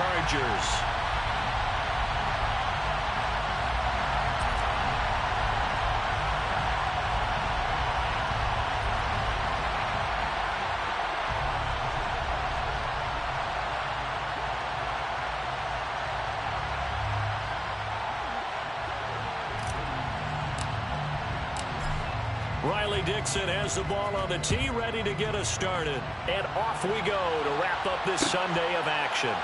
Chargers. Riley Dixon has the ball on the tee, ready to get us started. And off we go to wrap up this Sunday of action.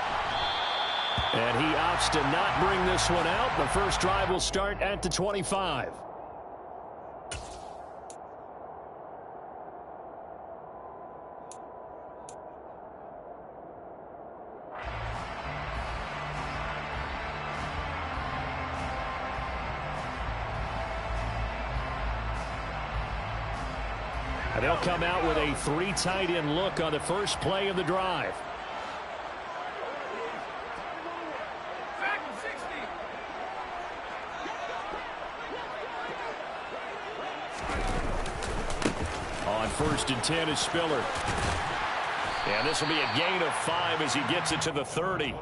And he opts to not bring this one out. The first drive will start at the 25. And they'll come out with a 3 tight end look on the first play of the drive. On 1st and 10 is Spiller. And this will be a gain of 5 as he gets it to the 30.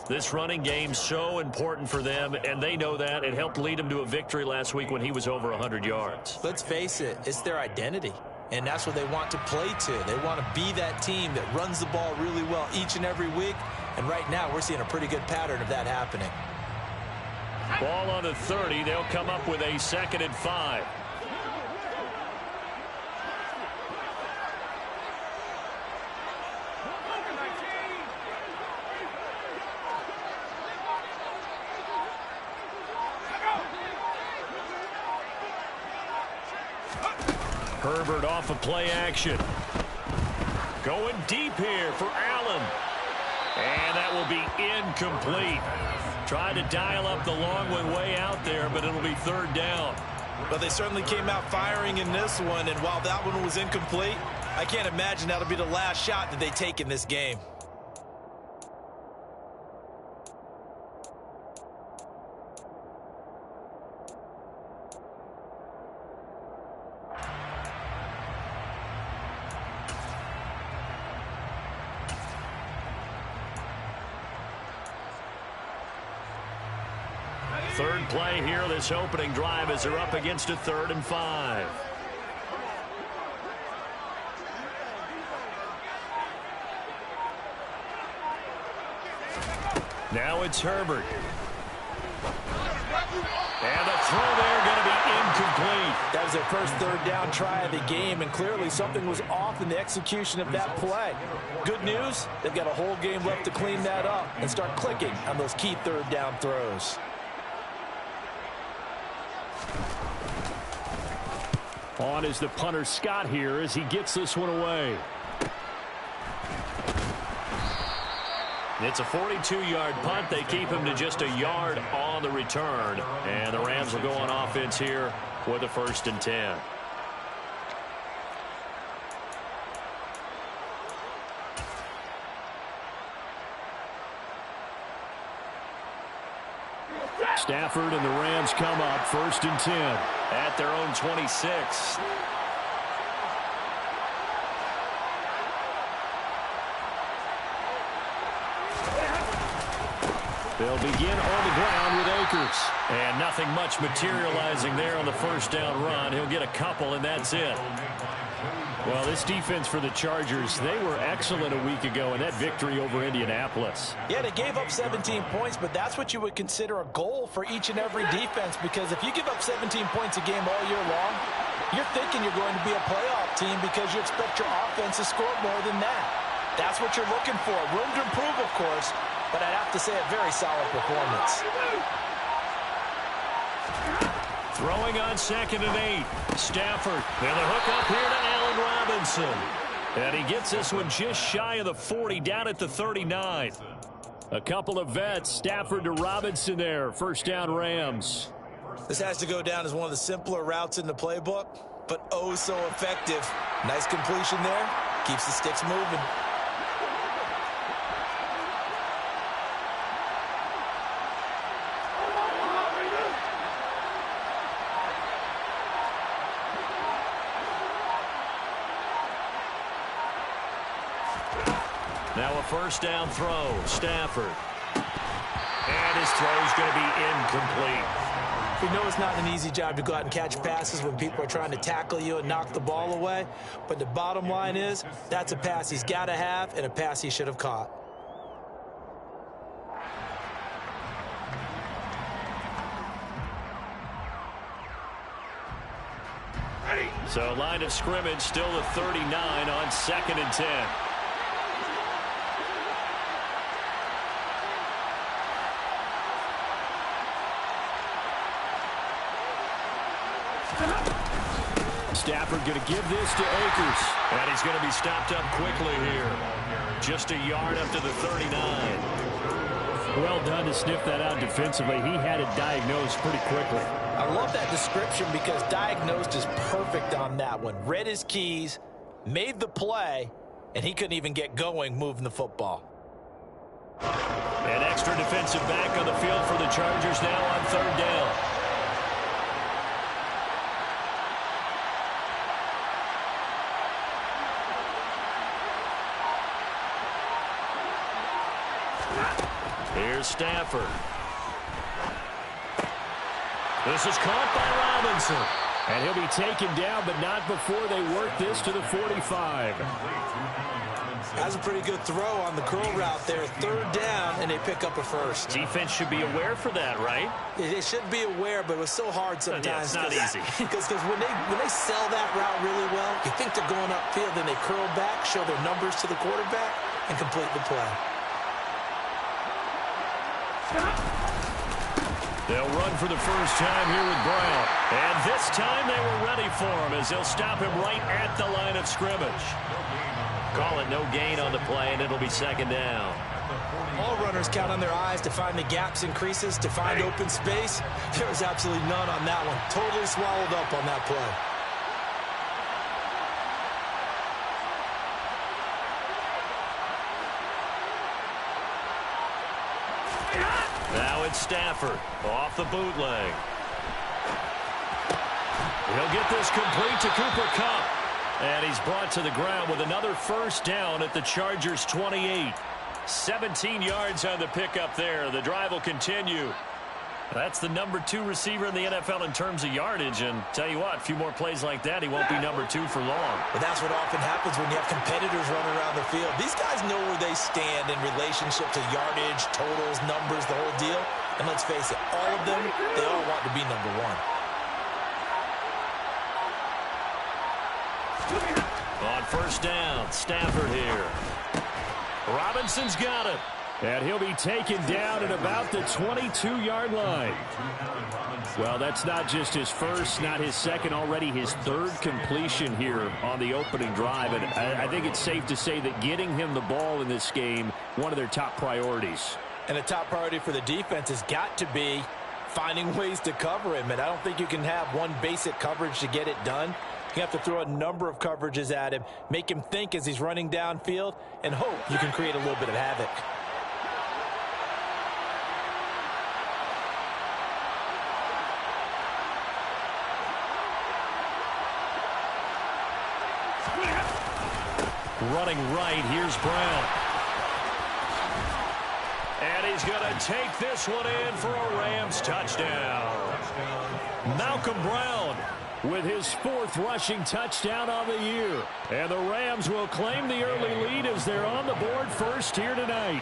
This running game so important for them, and they know that. It helped lead them to a victory last week when he was over 100 yards. Let's face it, it's their identity, and that's what they want to play to. They want to be that team that runs the ball really well each and every week, and right now we're seeing a pretty good pattern of that happening. Ball on the 30. They'll come up with a 2nd and 5. Herbert off of play action. Going deep here for Allen. And that will be incomplete. Trying to dial up the long one way out there, but it'll be 3rd down. But they certainly came out firing in this one, and while that one was incomplete, I can't imagine that'll be the last shot that they take in this game. Third play here, this opening drive, as they're up against a 3rd and 5. Now it's Herbert. And the throw there going to be incomplete. That was their first 3rd down try of the game, and clearly something was off in the execution of that play. Good news, they've got a whole game left to clean that up and start clicking on those key 3rd down throws. On is the punter Scott here as he gets this one away. It's a 42-yard punt. They keep him to just a yard on the return. And the Rams will go on offense here with a 1st and 10. Stafford and the Rams come up 1st and 10 at their own 26. They'll begin on the ground with Akers. And nothing much materializing there on the 1st down run. He'll get a couple, and that's it. Well, this defense for the Chargers, they were excellent a week ago in that victory over Indianapolis. Yeah, they gave up 17 points, but that's what you would consider a goal for each and every defense, because if you give up 17 points a game all year long, you're thinking you're going to be a playoff team because you expect your offense to score more than that. That's what you're looking for. Room to improve, of course, but I'd have to say a very solid performance. Throwing on 2nd and 8. Stafford. And the hook up here to Allen Robinson. And he gets this one just shy of the 40, down at the 39. A couple of vets. Stafford to Robinson there. 1st down Rams. This has to go down as one of the simpler routes in the playbook, but oh so effective. Nice completion there. Keeps the sticks moving. Now a first down throw. Stafford. And his throw is going to be incomplete. We know it's not an easy job to go out and catch passes when people are trying to tackle you and knock the ball away. But the bottom line is, that's a pass he's got to have and a pass he should have caught. So line of scrimmage still at 39 on 2nd and 10. Stafford going to give this to Akers. And he's going to be stopped up quickly here. Just a yard up to the 39. Well done to sniff that out defensively. He had it diagnosed pretty quickly. I love that description because diagnosed is perfect on that one. Read his keys, made the play, and he couldn't even get going moving the football. An extra defensive back on the field for the Chargers now on 3rd down. Here's Stafford. This is caught by Robinson. And he'll be taken down, but not before they work this to the 45. That's a pretty good throw on the curl route there. 3rd down, and they pick up a first. Defense should be aware for that, right? They should be aware, but it was so hard sometimes. Yeah, it's not easy. Because when they sell that route really well, you think they're going upfield, then they curl back, show their numbers to the quarterback, and complete the play. They'll run for the first time here with Brown. And this time they were ready for him as they'll stop him right at the line of scrimmage. Call it no gain on the play, and it'll be 2nd down. All runners count on their eyes to find the gaps and creases, to find open space. There was absolutely none on that one. Totally swallowed up on that play. Now it's Stafford off the bootleg. He'll get this complete to Cooper Kupp. And he's brought to the ground with another first down at the Chargers' 28. 17 yards on the pickup there. The drive will continue. That's the number 2 receiver in the NFL in terms of yardage. And tell you what, a few more plays like that, he won't be number 2 for long. But that's what often happens when you have competitors running around the field. These guys know where they stand in relationship to yardage, totals, numbers, the whole deal. And let's face it, all of them, they all want to be number 1. On first down, Stafford here. Robinson's got it. And he'll be taken down at about the 22-yard line. Well, that's not just his first, not his second, already his 3rd completion here on the opening drive. And I think it's safe to say that getting him the ball in this game, one of their top priorities. And a top priority for the defense has got to be finding ways to cover him. And I don't think you can have one basic coverage to get it done. You have to throw a number of coverages at him, make him think as he's running downfield, and hope you can create a little bit of havoc. Running right, here's Brown. And he's going to take this one in for a Rams touchdown. Malcolm Brown with his 4th rushing touchdown on the year. And the Rams will claim the early lead as they're on the board first here tonight.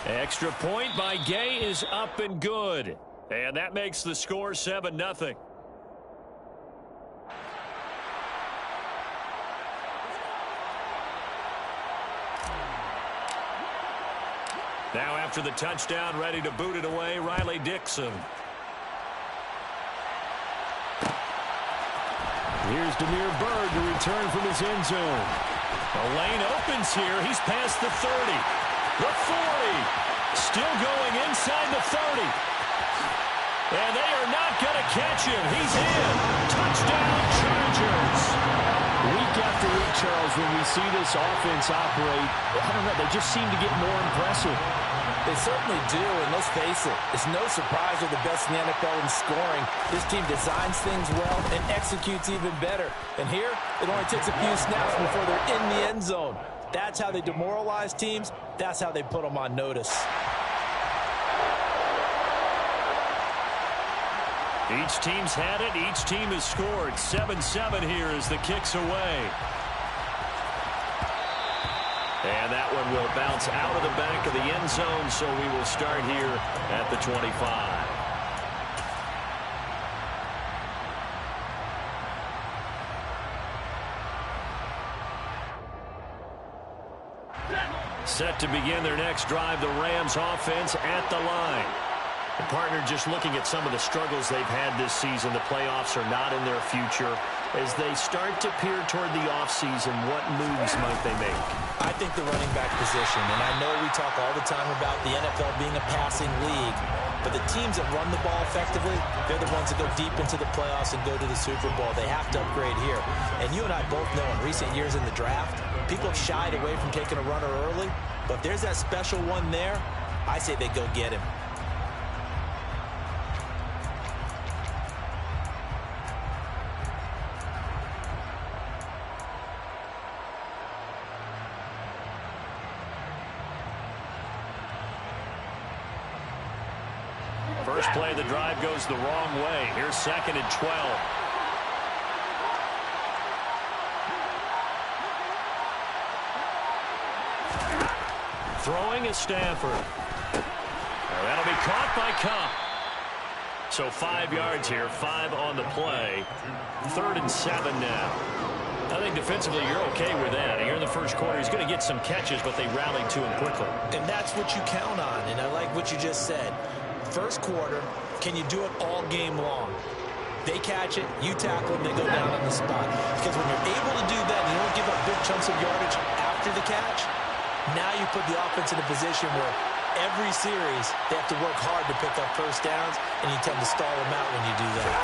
Extra point by Gay is up and good. And that makes the score 7-0. Now after the touchdown, ready to boot it away, Riley Dixon. Here's Damiere Byrd to return from his end zone. The lane opens here. He's past the 30. The 40. Still going inside the 30. And they are not going to catch him. He's in. Touchdown, Chargers. Week after week, Charles, when we see this offense operate, I don't know, they just seem to get more impressive. They certainly do, and let's face it, it's no surprise they're the best in the NFL in scoring. This team designs things well and executes even better. And here, it only takes a few snaps before they're in the end zone. That's how they demoralize teams. That's how they put them on notice. Each team's had it. Each team has scored. 7-7 here as the kick's away. And that one will bounce out of the back of the end zone, so we will start here at the 25. Set to begin their next drive, the Rams offense at the line. And partner, just looking at some of the struggles they've had this season, the playoffs are not in their future. As they start to peer toward the offseason, what moves might they make? I think the running back position, and I know we talk all the time about the NFL being a passing league, but the teams that run the ball effectively, they're the ones that go deep into the playoffs and go to the Super Bowl. They have to upgrade here. And you and I both know in recent years in the draft, people have shied away from taking a runner early, but if there's that special one there, I say they go get him. First play of the drive goes the wrong way. Here's 2nd and 12. Throwing is Stafford. That'll be caught by Kupp. So 5 yards here, 5 on the play. 3rd and 7 now. I think defensively you're okay with that. Here in the first quarter, he's going to get some catches, but they rallied to him quickly. And that's what you count on, and I like what you just said. First quarter, can you do it all game long? They catch it, you tackle them, they go down on the spot. Because when you're able to do that, and you don't give up big chunks of yardage after the catch, now you put the offense in a position where every series they have to work hard to pick up first downs, and you tend to stall them out when you do that.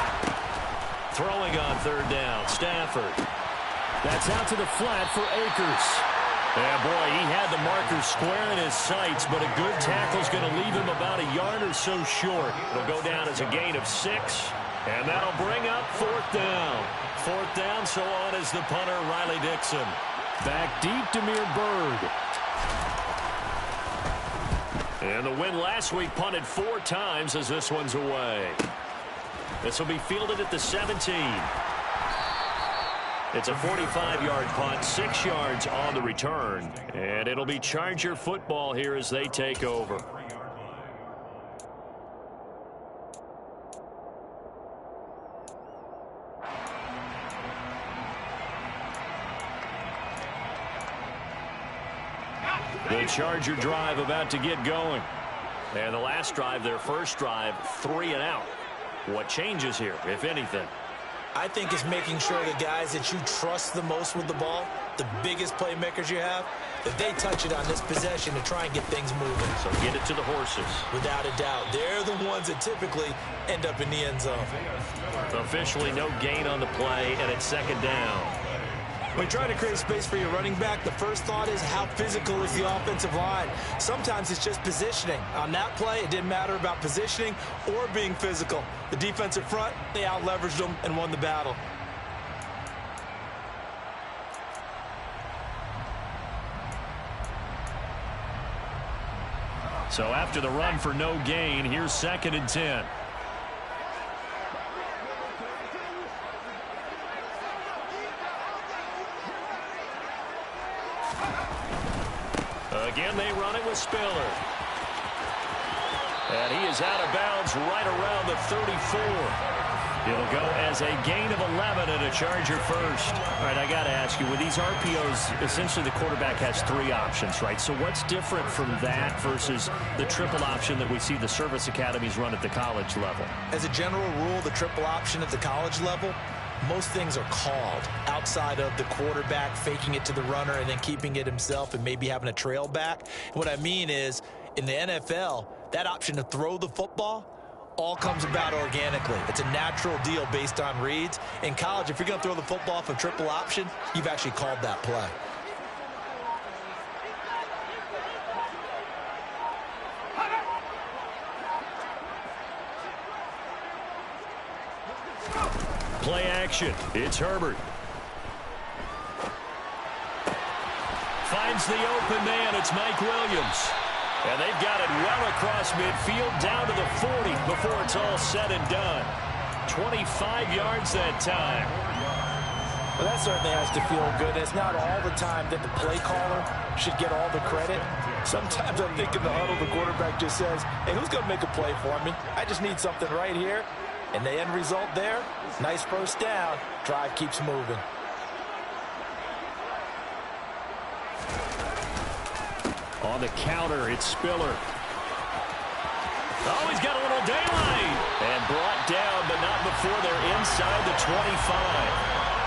Throwing on 3rd down, Stafford. That's out to the flat for Akers. Yeah, boy, he had the marker square in his sights, but a good tackle's going to leave him about a yard or so short. It'll go down as a gain of 6, and that'll bring up 4th down. 4th down, so on is the punter, Riley Dixon. Back deep, Damiere Byrd. And the win last week punted 4 times as this one's away. This will be fielded at the 17. It's a 45-yard punt, 6 yards on the return. And it'll be Charger football here as they take over. The Charger drive about to get going. And the last drive, their first drive, 3 and out. What changes here, if anything? I think it's making sure the guys that you trust the most with the ball, the biggest playmakers you have, that they touch it on this possession to try and get things moving. So get it to the horses. Without a doubt. They're the ones that typically end up in the end zone. Officially no gain on the play, and it's 2nd down. When you're trying to create space for your running back, the first thought is how physical is the offensive line. Sometimes it's just positioning. On that play, it didn't matter about positioning or being physical. The defensive front, they out-leveraged them and won the battle. So after the run for no gain, here's 2nd and 10. Again, they run it with Spiller. And he is out of bounds right around the 34. It'll go as a gain of 11 and a Charger first. All right, I got to ask you, with these RPOs, essentially the quarterback has 3 options, right? So what's different from that versus the triple option that we see the service academies run at the college level? As a general rule, the triple option at the college level, most things are called outside of the quarterback faking it to the runner and then keeping it himself and maybe having a trail back. What I mean is, in the NFL, that option to throw the football all comes about organically. It's a natural deal based on reads. In college, if you're going to throw the football off a triple option, you've actually called that play. Play action. It's Herbert. Finds the open man. It's Mike Williams. And they've got it well across midfield down to the 40 before it's all said and done. 25 yards that time. Well, that certainly has to feel good. It's not all the time that the play caller should get all the credit. Sometimes I think in the huddle, the quarterback just says, hey, who's going to make a play for me? I just need something right here. And the end result there, nice first down. Drive keeps moving. On the counter, it's Spiller. Oh, he's got a little daylight. And brought down, but not before they're inside the 25.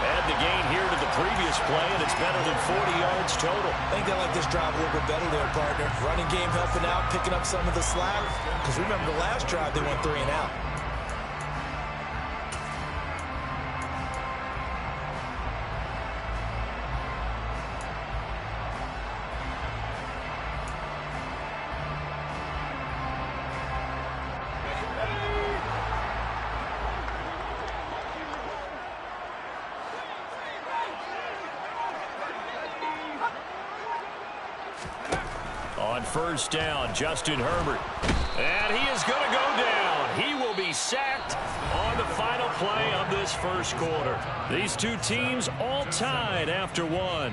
Add the gain here to the previous play, and it's better than 40 yards total. I think they like this drive a little bit better there, partner. Running game helping out, picking up some of the slack. Because remember, the last drive, they went 3 and out. On first down, Justin Herbert. And he is going to go down. He will be sacked on the final play of this first quarter. These two teams all tied after one.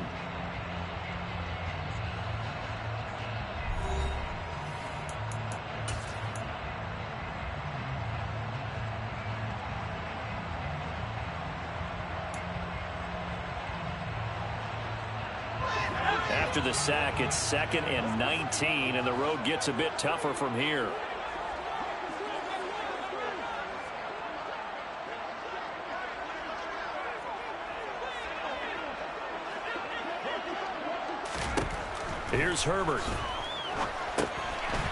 After the sack, it's 2nd and 19, and the road gets a bit tougher from here. Here's Herbert.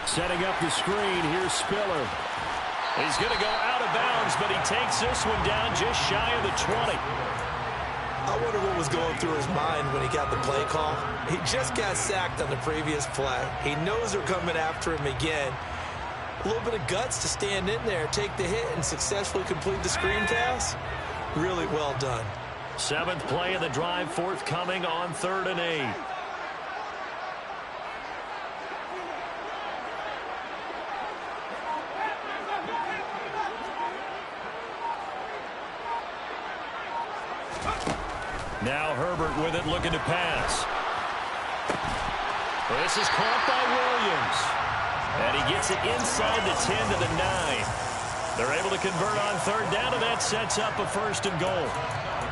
Setting up the screen, here's Spiller. He's going to go out of bounds, but he takes this one down just shy of the 20. I wonder what was going through his mind when he got the play call. He just got sacked on the previous play. He knows they're coming after him again. A little bit of guts to stand in there, take the hit, and successfully complete the screen pass. Really well done. 7th play of the drive, forthcoming on 3rd and 8. Now Herbert with it, looking to pass. This is caught by Williams. And he gets it inside the 10 to the 9. They're able to convert on 3rd down, and that sets up a 1st and goal.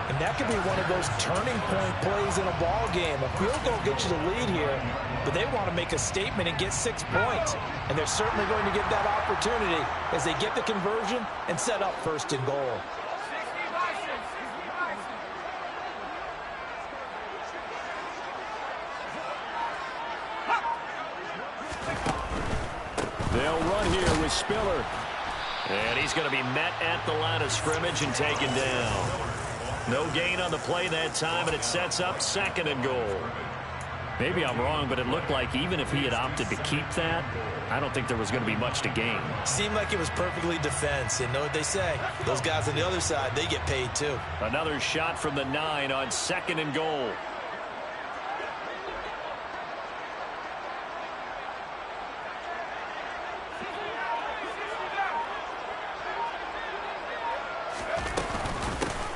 And that could be one of those turning point plays in a ball game. A field goal gets you the lead here, but they want to make a statement and get 6 points. And they're certainly going to get that opportunity as they get the conversion and set up 1st and goal. They'll run here with Spiller. And he's going to be met at the line of scrimmage and taken down. No gain on the play that time, and it sets up 2nd and goal. Maybe I'm wrong, but it looked like even if he had opted to keep that, I don't think there was going to be much to gain. Seemed like it was perfectly defense. And know what they say? Those guys on the other side, they get paid too. Another shot from the 9 on 2nd and goal.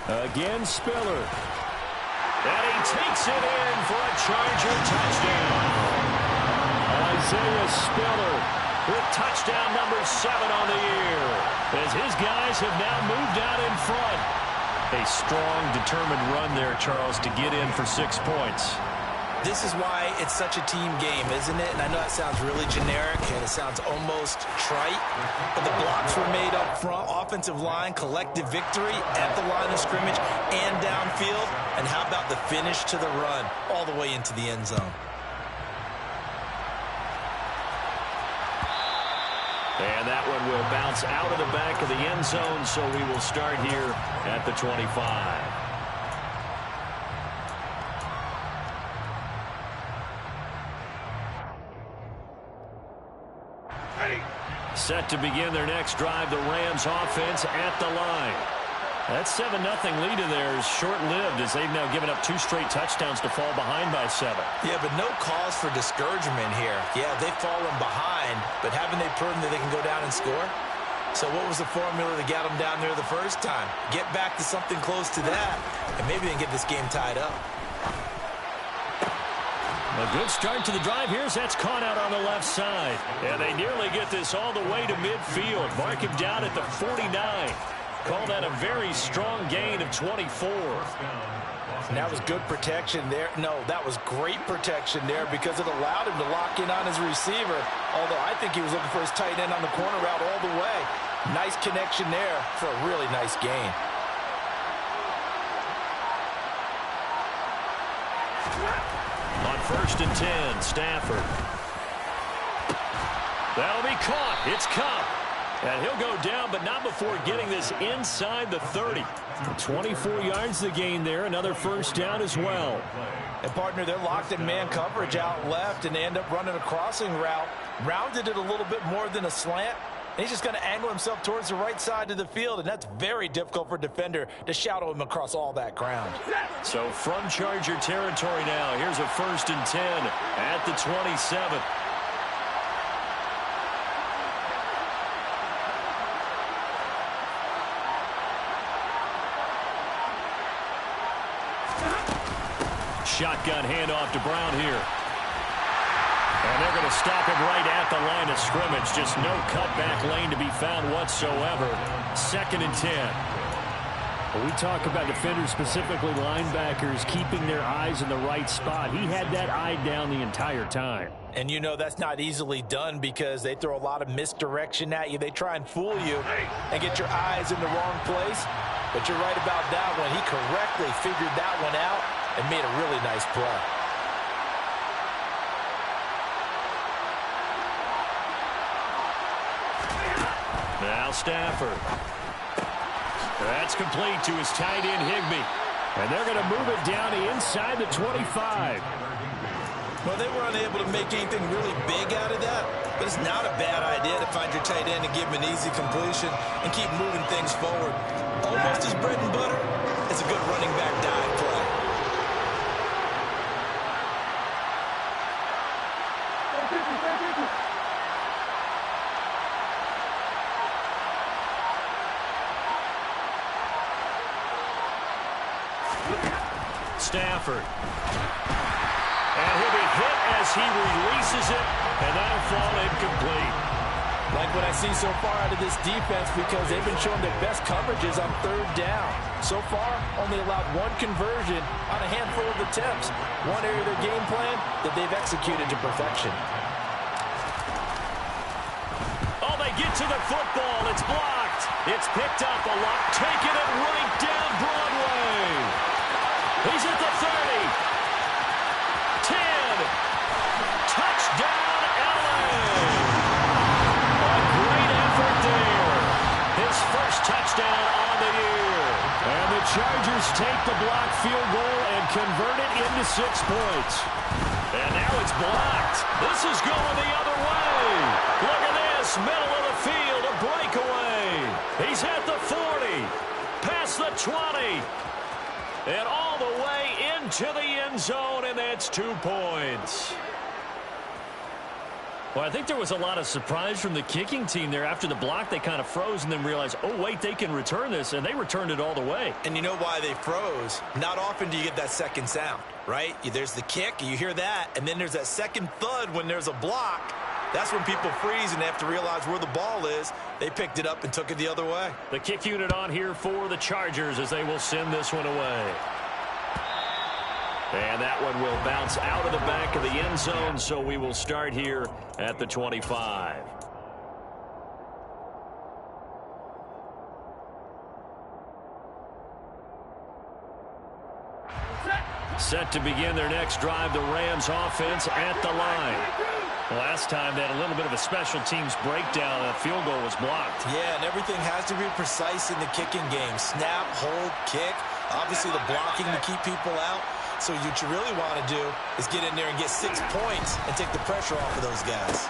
Again, Spiller. And he takes it in for a Charger touchdown. Isaiah Spiller with touchdown number 7 on the year, as his guys have now moved out in front. A strong, determined run there, Charles, to get in for 6 points. This is why it's such a team game, isn't it? And I know that sounds really generic and it sounds almost trite, but the blocks were made up front, offensive line, collective victory at the line of scrimmage and downfield. And how about the finish to the run all the way into the end zone? And that one will bounce out of the back of the end zone, so we will start here at the 25. Set to begin their next drive, the Rams offense at the line. That 7-0 lead of theirs short-lived as they've now given up 2 straight touchdowns to fall behind by 7. Yeah, but no cause for discouragement here. Yeah, they've fallen behind, but haven't they proven that they can go down and score? So what was the formula that got them down there the first time? Get back to something close to that, and maybe they can get this game tied up. A good start to the drive. That's caught out on the left side. And they nearly get this all the way to midfield. Mark him down at the 49. Call that a very strong gain of 24. And that was good protection there. No, that was great protection there because it allowed him to lock in on his receiver. Although I think he was looking for his tight end on the corner route all the way. Nice connection there for a really nice gain. On 1st and 10, Stafford. That'll be caught. It's Kupp. And he'll go down, but not before getting this inside the 30. 24 yards the gain there. Another first down as well. And, partner, they're locked in man coverage out left, and they end up running a crossing route. Rounded it a little bit more than a slant. And he's just going to angle himself towards the right side of the field, and that's very difficult for a defender to shadow him across all that ground. So from Charger territory now, here's a 1st and 10 at the 27. Shotgun handoff to Brown here. And they're going to stop him right at the line of scrimmage. Just no cutback lane to be found whatsoever. 2nd and 10. We talk about defenders, specifically linebackers, keeping their eyes in the right spot. He had that eye down the entire time. And you know that's not easily done because they throw a lot of misdirection at you. They try and fool you and get your eyes in the wrong place. But you're right about that one. He correctly figured that one out and made a really nice play. Now Stafford. That's complete to his tight end, Higbee. And they're going to move it down inside the 25. Well, they were unable to make anything really big out of that, but it's not a bad idea to find your tight end and give him an easy completion and keep moving things forward. Almost his bread and butter. It's a good running back dive play. Stafford. And he'll be hit as he releases it, and that'll fall incomplete. Like what I see so far out of this defense because they've been showing their best coverages on 3rd down. So far, only allowed 1 conversion on a handful of attempts. One area of their game plan that they've executed to perfection. Oh, they get to the football. It's blocked. It's picked up a lot. Taking it right down Broadway. He's at the 30. 10. Touchdown, LA. A great effort there. His first touchdown on the year. And the Chargers take the block field goal and convert it into 6 points. And now it's blocked. This is going the other way. Look at this. Middle of the field, a breakaway. He's at the 40. Past the 20. And all the way into the end zone, and that's 2 points. Well, I think there was a lot of surprise from the kicking team there. After the block, they kind of froze and then realized, oh, wait, they can return this, and they returned it all the way. And you know why they froze? Not often do you get that second sound, right? There's the kick, you hear that, and then there's that second thud when there's a block. That's when people freeze and they have to realize where the ball is. They picked it up and took it the other way. The kick unit on here for the Chargers as they will send this one away. And that one will bounce out of the back of the end zone, so we will start here at the 25. Set to begin their next drive, the Rams offense at the line. Last time they had a little bit of a special teams breakdown. A field goal was blocked. Yeah, and everything has to be precise in the kicking game. Snap, hold, kick. Obviously the blocking to keep people out. So what you really want to do is get in there and get 6 points and take the pressure off of those guys.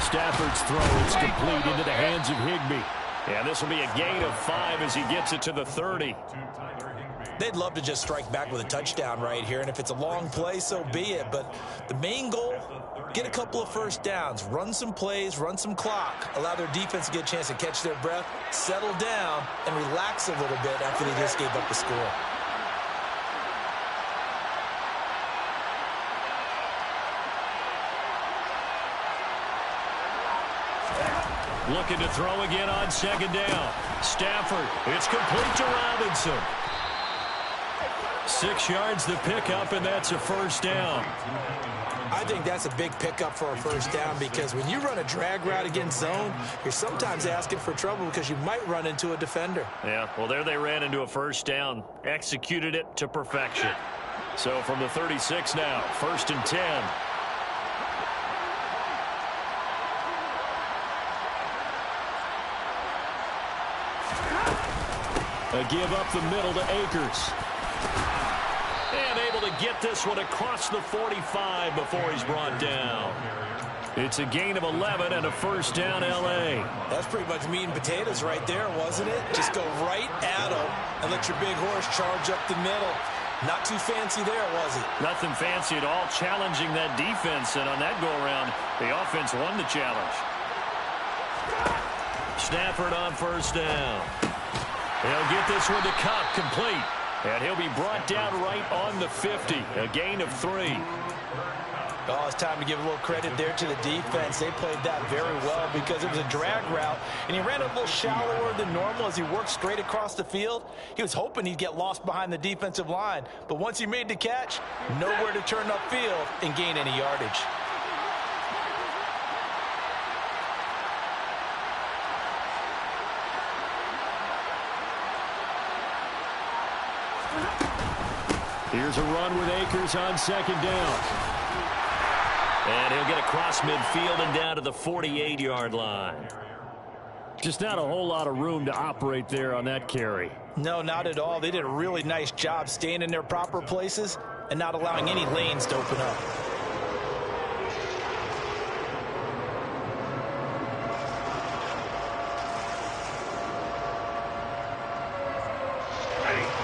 Stafford's throw is complete into the hands of Higbee. And this will be a gain of 5 as he gets it to the 30. They'd love to just strike back with a touchdown right here, and if it's a long play, so be it. But the main goal, get a couple of first downs, run some plays, run some clock, allow their defense to get a chance to catch their breath, settle down, and relax a little bit after they just gave up the score. Looking to throw again on second down. Stafford, it's complete to Robinson. 6 yards the pickup, and that's a first down. I think that's a big pickup for a first down because when you run a drag route against zone, you're sometimes asking for trouble because you might run into a defender. Yeah, well, there they ran into a first down, executed it to perfection. So from the 36 now, 1st and 10. A give up the middle to Akers. And able to get this one across the 45 before he's brought down. It's a gain of 11 and a first down, L.A. That's pretty much meat and potatoes right there, wasn't it? Just go right at him and let your big horse charge up the middle. Not too fancy there, was it? Nothing fancy at all, challenging that defense. And on that go-around, the offense won the challenge. Stafford on first down. He'll get this one to Kupp, complete. And he'll be brought down right on the 50. A gain of 3. Oh, it's time to give a little credit there to the defense. They played that very well because it was a drag route, and he ran a little shallower than normal as he worked straight across the field. He was hoping he'd get lost behind the defensive line, but once he made the catch, nowhere to turn upfield and gain any yardage. Here's a run with Akers on second down. And he'll get across midfield and down to the 48-yard line. Just not a whole lot of room to operate there on that carry. No, not at all. They did a really nice job staying in their proper places and not allowing any lanes to open up.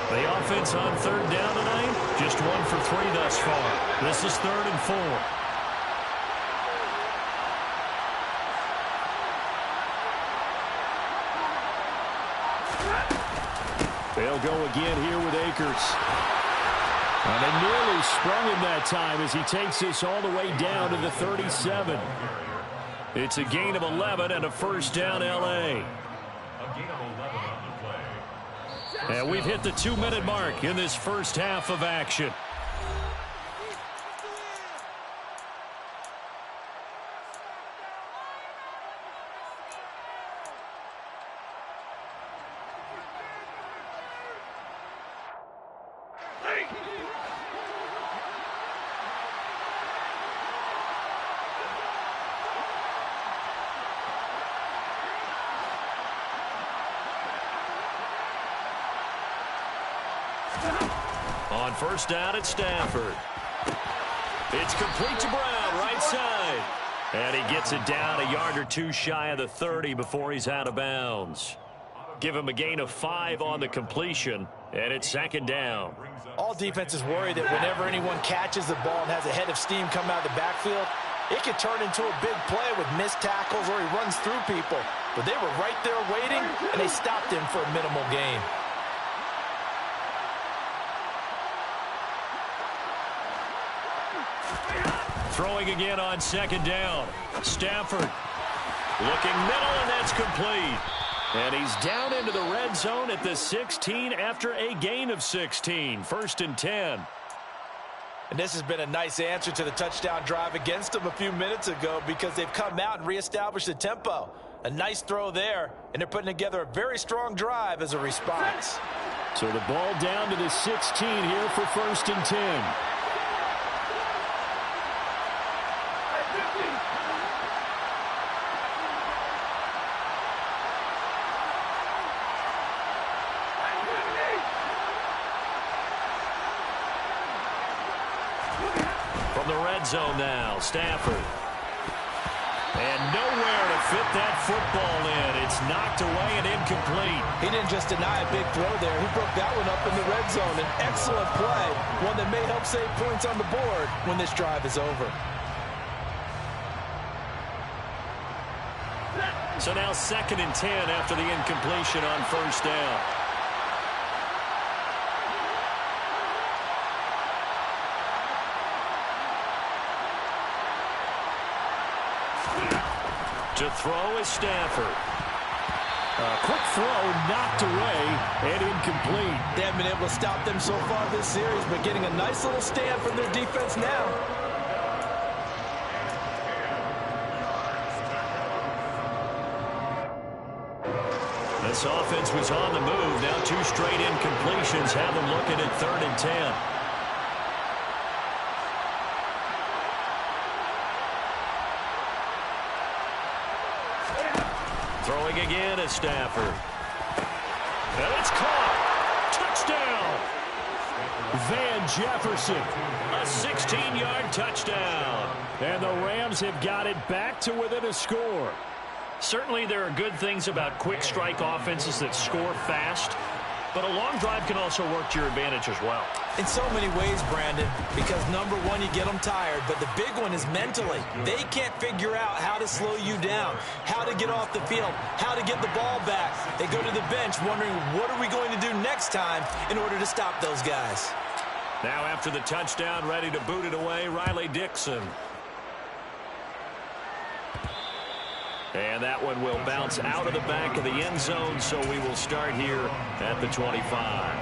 The offense on third down tonight, just 1 for 3 thus far. This is 3rd and 4. They'll go again here with Akers. And they nearly sprung him that time as he takes this all the way down to the 37. It's a gain of 11 and a first down, L.A. And we've hit the 2-minute mark in this first half of action. On first down at Stafford. It's complete to Brown, right side. And he gets it down a yard or 2 shy of the 30 before he's out of bounds. Give him a gain of 5 on the completion, and it's 2nd down. All defenses worry that whenever anyone catches the ball and has a head of steam come out of the backfield, it could turn into a big play with missed tackles or he runs through people. But they were right there waiting, and they stopped him for a minimal gain. Throwing again on 2nd down. Stafford looking middle, and that's complete. And he's down into the red zone at the 16 after a gain of 16. 1st and 10. And this has been a nice answer to the touchdown drive against them a few minutes ago because they've come out and reestablished the tempo. A nice throw there, and they're putting together a very strong drive as a response. So the ball down to the 16 here for 1st and 10. From the red zone now, Stafford. And nowhere to fit that football in. It's knocked away and incomplete. He didn't just deny a big throw there. He broke that one up in the red zone. An excellent play, one that may help save points on the board when this drive is over. So now 2nd and 10 after the incompletion on first down. To throw is Stafford. A quick throw knocked away and incomplete. They haven't been able to stop them so far this series, but getting a nice little stand from their defense now. This offense was on the move. Now 2 straight incompletions have them looking at 3rd and 10. Throwing again is Stafford. And it's caught. Touchdown. Van Jefferson. A 16-yard touchdown. And the Rams have got it back to within a score. Certainly there are good things about quick strike offenses that score fast, but a long drive can also work to your advantage as well. In so many ways, Brandon, because number one, you get them tired, but the big one is mentally. They can't figure out how to slow you down, how to get off the field, how to get the ball back. They go to the bench wondering, what are we going to do next time in order to stop those guys? Now after the touchdown, ready to boot it away, Riley Dixon. And that one will bounce out of the back of the end zone, so we will start here at the 25.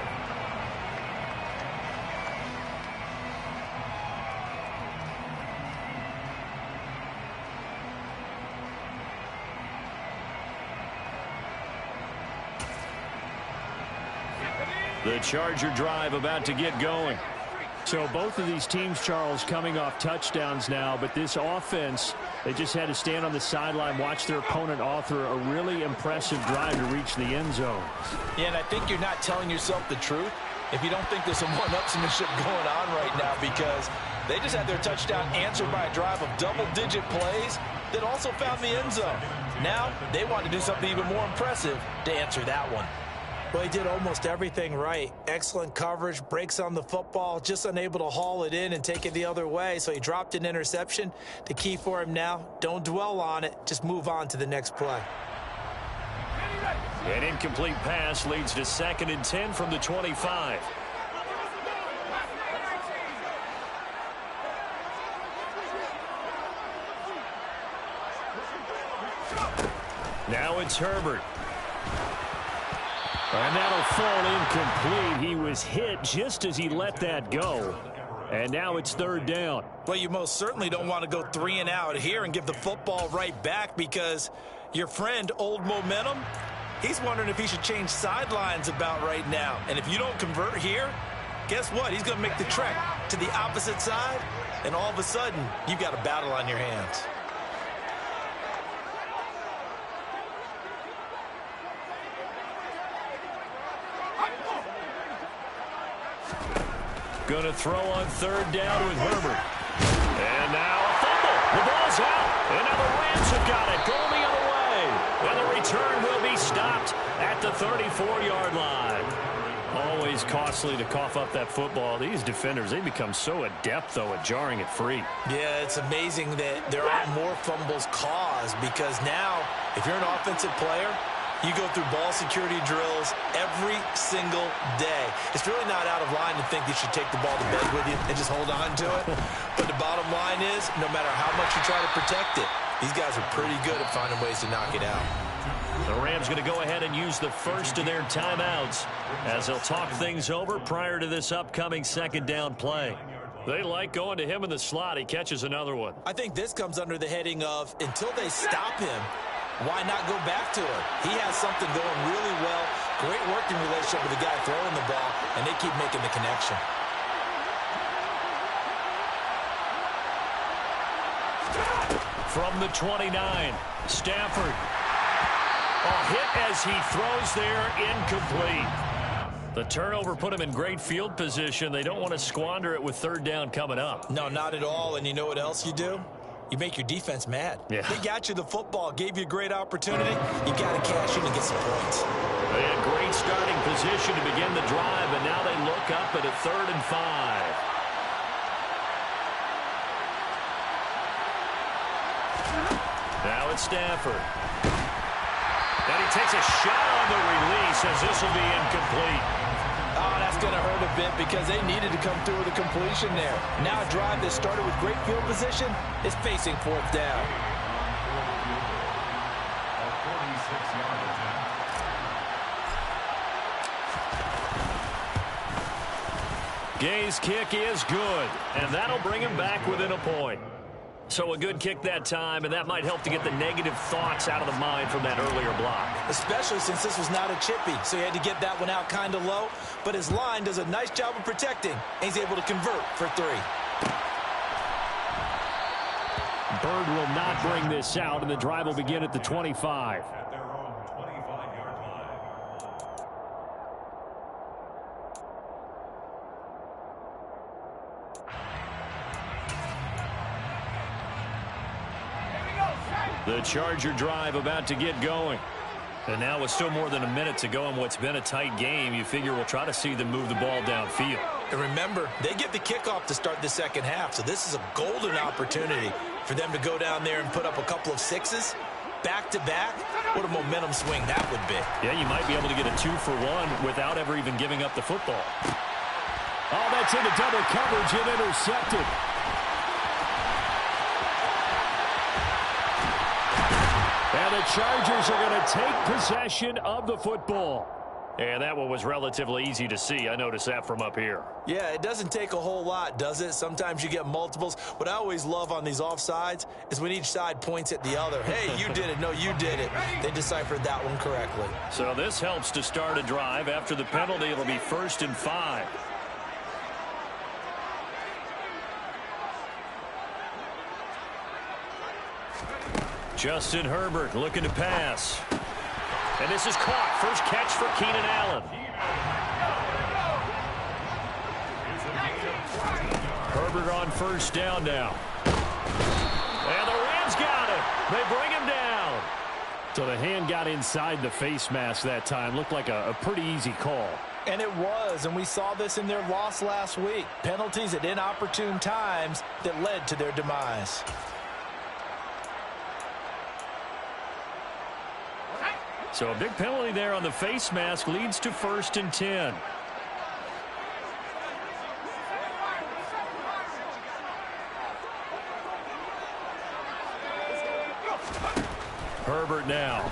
The Charger drive about to get going. So both of these teams, Charles, coming off touchdowns now, but this offense, they just had to stand on the sideline, watch their opponent author a really impressive drive to reach the end zone. Yeah, and I think you're not telling yourself the truth if you don't think there's some one-upsmanship going on right now, because they just had their touchdown answered by a drive of double-digit plays that also found the end zone. Now they want to do something even more impressive to answer that one. Well, he did almost everything right. Excellent coverage, breaks on the football, just unable to haul it in and take it the other way. So he dropped an interception. The key for him now, don't dwell on it. Just move on to the next play. An incomplete pass leads to 2nd and 10 from the 25. Now it's Herbert. And that'll fall incomplete. He was hit just as he let that go. And now it's 3rd down. Well, you most certainly don't want to go 3 and out here and give the football right back, because your friend, Old Momentum, he's wondering if he should change sidelines about right now. And if you don't convert here, guess what? He's going to make the trek to the opposite side, and all of a sudden, you've got a battle on your hands. Going to throw on 3rd down with Herbert. And now a fumble. The ball's out. And now the Rams have got it. Going the other way. And the return will be stopped at the 34-yard line. Always costly to cough up that football. These defenders, they become so adept, though, at jarring it free. Yeah, it's amazing that there aren't more fumbles caused, because now, if you're an offensive player, you go through ball security drills every single day. It's really not out of line to think you should take the ball to bed with you and just hold on to it. But the bottom line is, no matter how much you try to protect it, these guys are pretty good at finding ways to knock it out. The Rams going to go ahead and use the first of their timeouts as they'll talk things over prior to this upcoming 2nd down play. They like going to him in the slot. He catches another one. I think this comes under the heading of, until they stop him, why not go back to him? He has something going really well. Great working relationship with the guy throwing the ball, and they keep making the connection. From the 29, Stafford. A hit as he throws there, incomplete. The turnover put him in great field position. They don't want to squander it with 3rd down coming up. No, not at all. And you know what else you do? You make your defense mad. Yeah. They got you the football, gave you a great opportunity. You got to cash in and get some points. They had great starting position to begin the drive, and now they look up at a 3rd and 5. Now it's Stafford. And he takes a shot on the release as this will be incomplete. Oh, that's going to hurt a bit because they needed to come through with a completion there. Now a drive that started with great field position is facing 4th down. Gay's kick is good, and that'll bring him back within a point. So a good kick that time, and that might help to get the negative thoughts out of the mind from that earlier block. Especially since this was not a chippy, so he had to get that one out kind of low. But his line does a nice job of protecting, and he's able to convert for 3. Bird will not bring this out, and the drive will begin at the 25. The Charger drive about to get going. And now with still more than a minute to go in what's been a tight game, you figure we'll try to see them move the ball downfield. And remember, they get the kickoff to start the second half, so this is a golden opportunity for them to go down there and put up a couple of 6s back-to-back. What a momentum swing that would be. Yeah, you might be able to get a 2-for-1 without ever even giving up the football. Oh, that's into double coverage and intercepted. And the Chargers are going to take possession of the football. And that one was relatively easy to see. I noticed that from up here. Yeah, it doesn't take a whole lot, does it? Sometimes you get multiples. What I always love on these offsides is when each side points at the other. Hey, you did it. No, you did it. They deciphered that one correctly. So this helps to start a drive. After the penalty, it'll be 1st and 5. Justin Herbert looking to pass. And this is caught. First catch for Keenan Allen. Herbert on 1st down now. And the Rams got him. They bring him down. So the hand got inside the face mask that time. Looked like a pretty easy call. And it was, and we saw this in their loss last week. Penalties at inopportune times that led to their demise. So a big penalty there on the face mask leads to 1st and 10. Herbert now.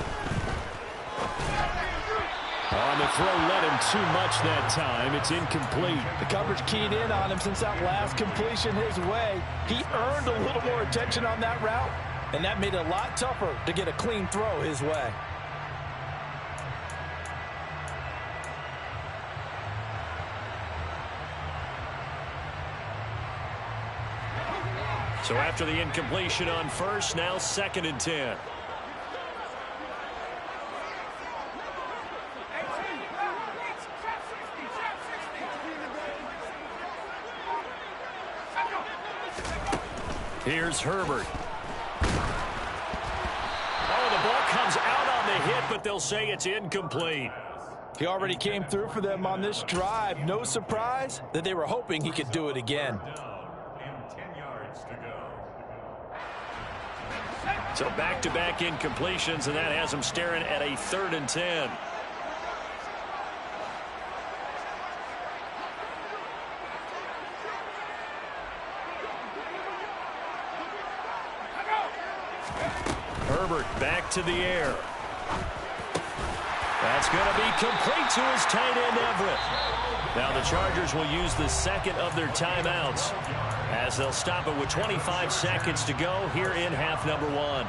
On the throw, led him too much that time. It's incomplete. The coverage keyed in on him since that last completion his way. He earned a little more attention on that route, and that made it a lot tougher to get a clean throw his way. So after the incompletion on 1st, now 2nd and 10. Here's Herbert. Oh, the ball comes out on the hit, but they'll say it's incomplete. He already came through for them on this drive. No surprise that they were hoping he could do it again. So back-to-back incompletions, and that has them staring at a 3rd and 10. Herbert back to the air. That's going to be complete to his tight end, Everett. Now the Chargers will use the 2nd of their timeouts as they'll stop it with 25 seconds to go here in half number 1.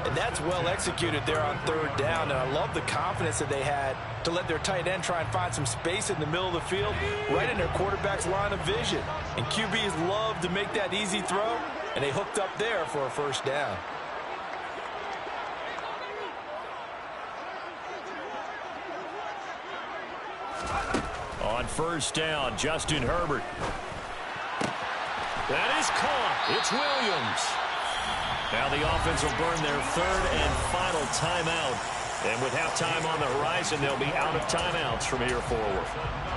And that's well executed there on 3rd down, and I love the confidence that they had to let their tight end try and find some space in the middle of the field, right in their quarterback's line of vision. And QBs love to make that easy throw, and they hooked up there for a 1st down. On 1st down, Justin Herbert. That is caught. It's Williams. Now the offense will burn their third and final timeout. And with halftime on the horizon, they'll be out of timeouts from here forward.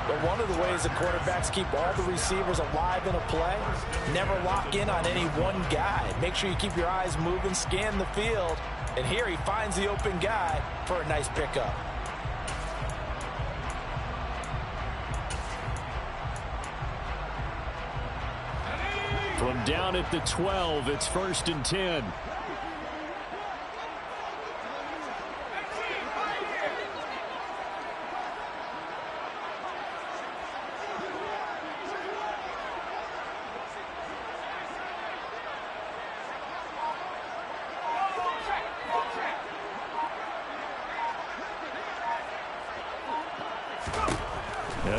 But one of the ways the quarterbacks keep all the receivers alive in a play, never lock in on any one guy. Make sure you keep your eyes moving, scan the field. And here he finds the open guy for a nice pickup. From down at the 12, it's 1st and 10.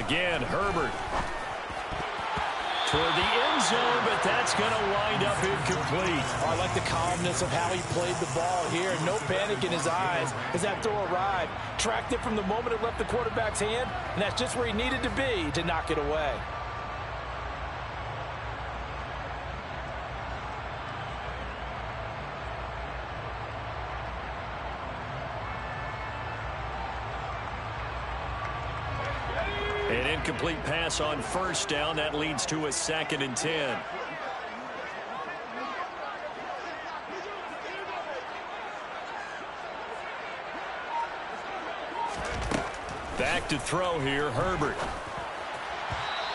Again, Herbert toward the end zone, but that's going to wind up incomplete. I like the calmness of how he played the ball here. No panic in his eyes as that throw arrived. Tracked it from the moment it left the quarterback's hand, and that's just where he needed to be to knock it away. An incomplete pass on first down. That leads to a 2nd and 10. Back to throw here, Herbert.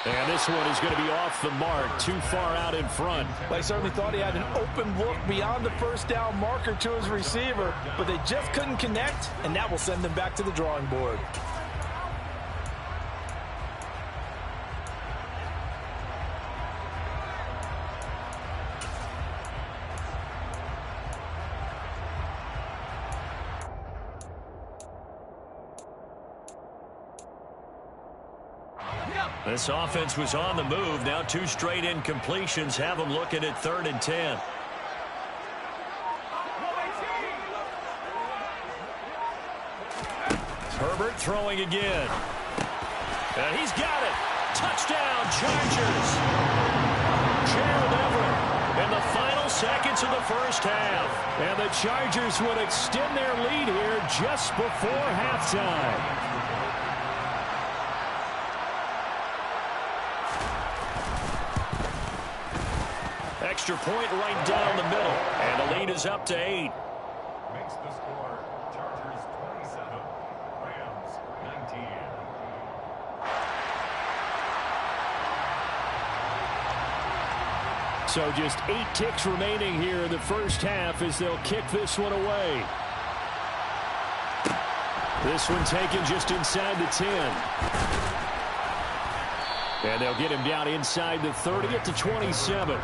And this one is going to be off the mark, too far out in front. Well, he certainly thought he had an open look beyond the first down marker to his receiver, but they just couldn't connect, and that will send them back to the drawing board. This offense was on the move. Now 2 straight incompletions have them looking at 3rd and 10. Herbert throwing again. And he's got it. Touchdown, Chargers. Gerald Everett in the final seconds of the first half. And the Chargers would extend their lead here just before halftime. Extra point right down the middle. And the lead is up to 8. Makes the score Chargers 27, Rams 19. So just 8 ticks remaining here in the first half as they'll kick this one away. This one taken just inside the 10. And they'll get him down inside the 30 at the 27.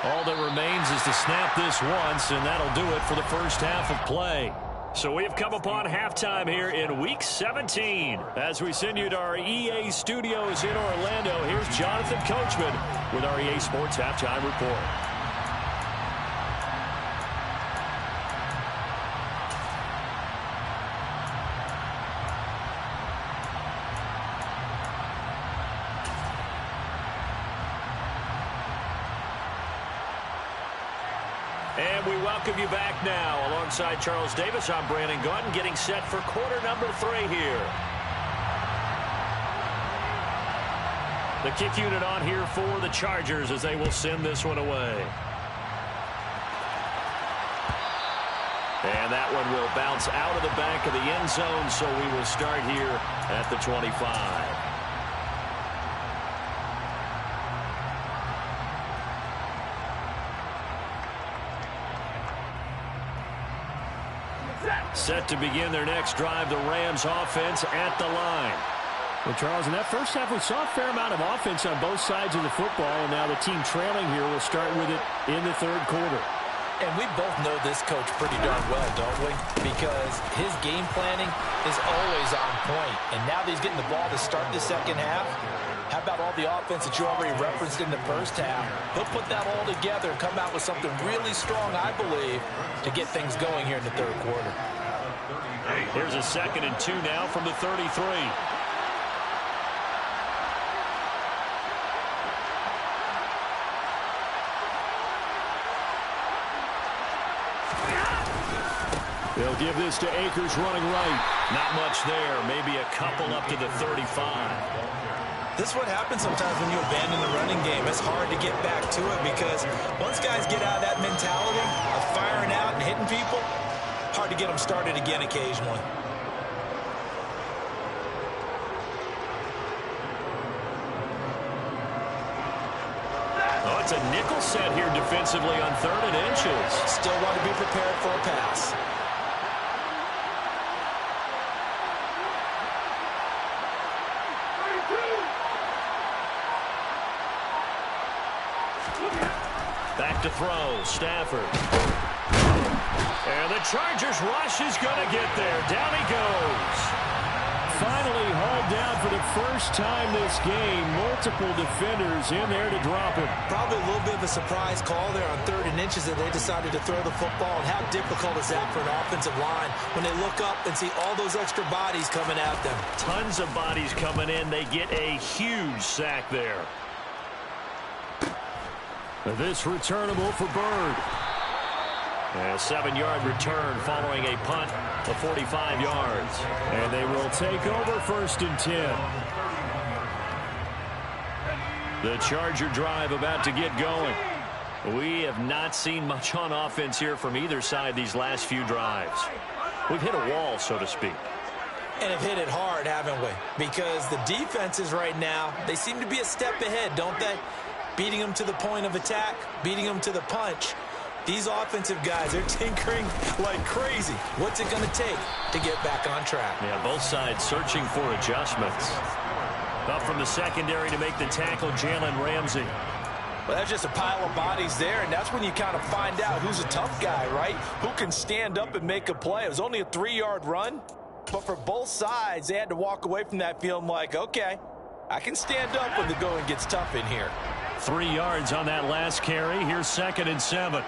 All that remains is to snap this once, and that'll do it for the first half of play. So we have come upon halftime here in Week 17. As we send you to our EA studios in Orlando, here's Jonathan Coachman with our EA Sports Halftime Report. And we welcome you back now. Alongside Charles Davis, I'm Brandon Gaudin, getting set for quarter number 3 here. The kick unit on here for the Chargers as they will send this one away. And that one will bounce out of the back of the end zone, so we will start here at the 25. Set to begin their next drive, the Rams offense at the line. Well, Charles, in that first half, we saw a fair amount of offense on both sides of the football, and now the team trailing here will start with it in the third quarter. And we both know this coach pretty darn well, don't we? Because his game planning is always on point. And now that he's getting the ball to start the second half, How about all the offense that you already referenced in the first half? He'll put that all together and come out with something really strong, I believe, to get things going here in the third quarter. Here's a 2nd and 2 now from the 33. They'll give this to Akers running right. Not much there. Maybe a couple up to the 35. This is what happens sometimes when you abandon the running game. It's hard to get back to it because once guys get out of that mentality of firing out and hitting people, hard to get them started again occasionally. Oh, it's a nickel set here defensively on 3rd and inches. Still want to be prepared for a pass. Back to throw, Stafford. And the Chargers rush is going to get there. Down he goes. Finally hauled down for the first time this game. Multiple defenders in there to drop him. Probably a little bit of a surprise call there on 3rd and inches that they decided to throw the football. And how difficult is that for an offensive line when they look up and see all those extra bodies coming at them? Tons of bodies coming in. They get a huge sack there. This returnable for Bird. A 7-yard return following a punt of 45 yards. And they will take over 1st and 10. The Charger drive about to get going. We have not seen much on offense here from either side these last few drives. We've hit a wall, so to speak. And have hit it hard, haven't we? Because the defenses right now, they seem to be a step ahead, don't they? Beating them to the point of attack, beating them to the punch. These offensive guys are tinkering like crazy. What's it going to take to get back on track? Yeah, both sides searching for adjustments. Up from the secondary to make the tackle, Jalen Ramsey. Well, that's just a pile of bodies there, and that's when you kind of find out who's a tough guy, right? Who can stand up and make a play. It was only a 3-yard run, but for both sides, they had to walk away from that feeling like, okay, I can stand up when the going gets tough in here. 3 yards on that last carry. Here's 2nd and 7.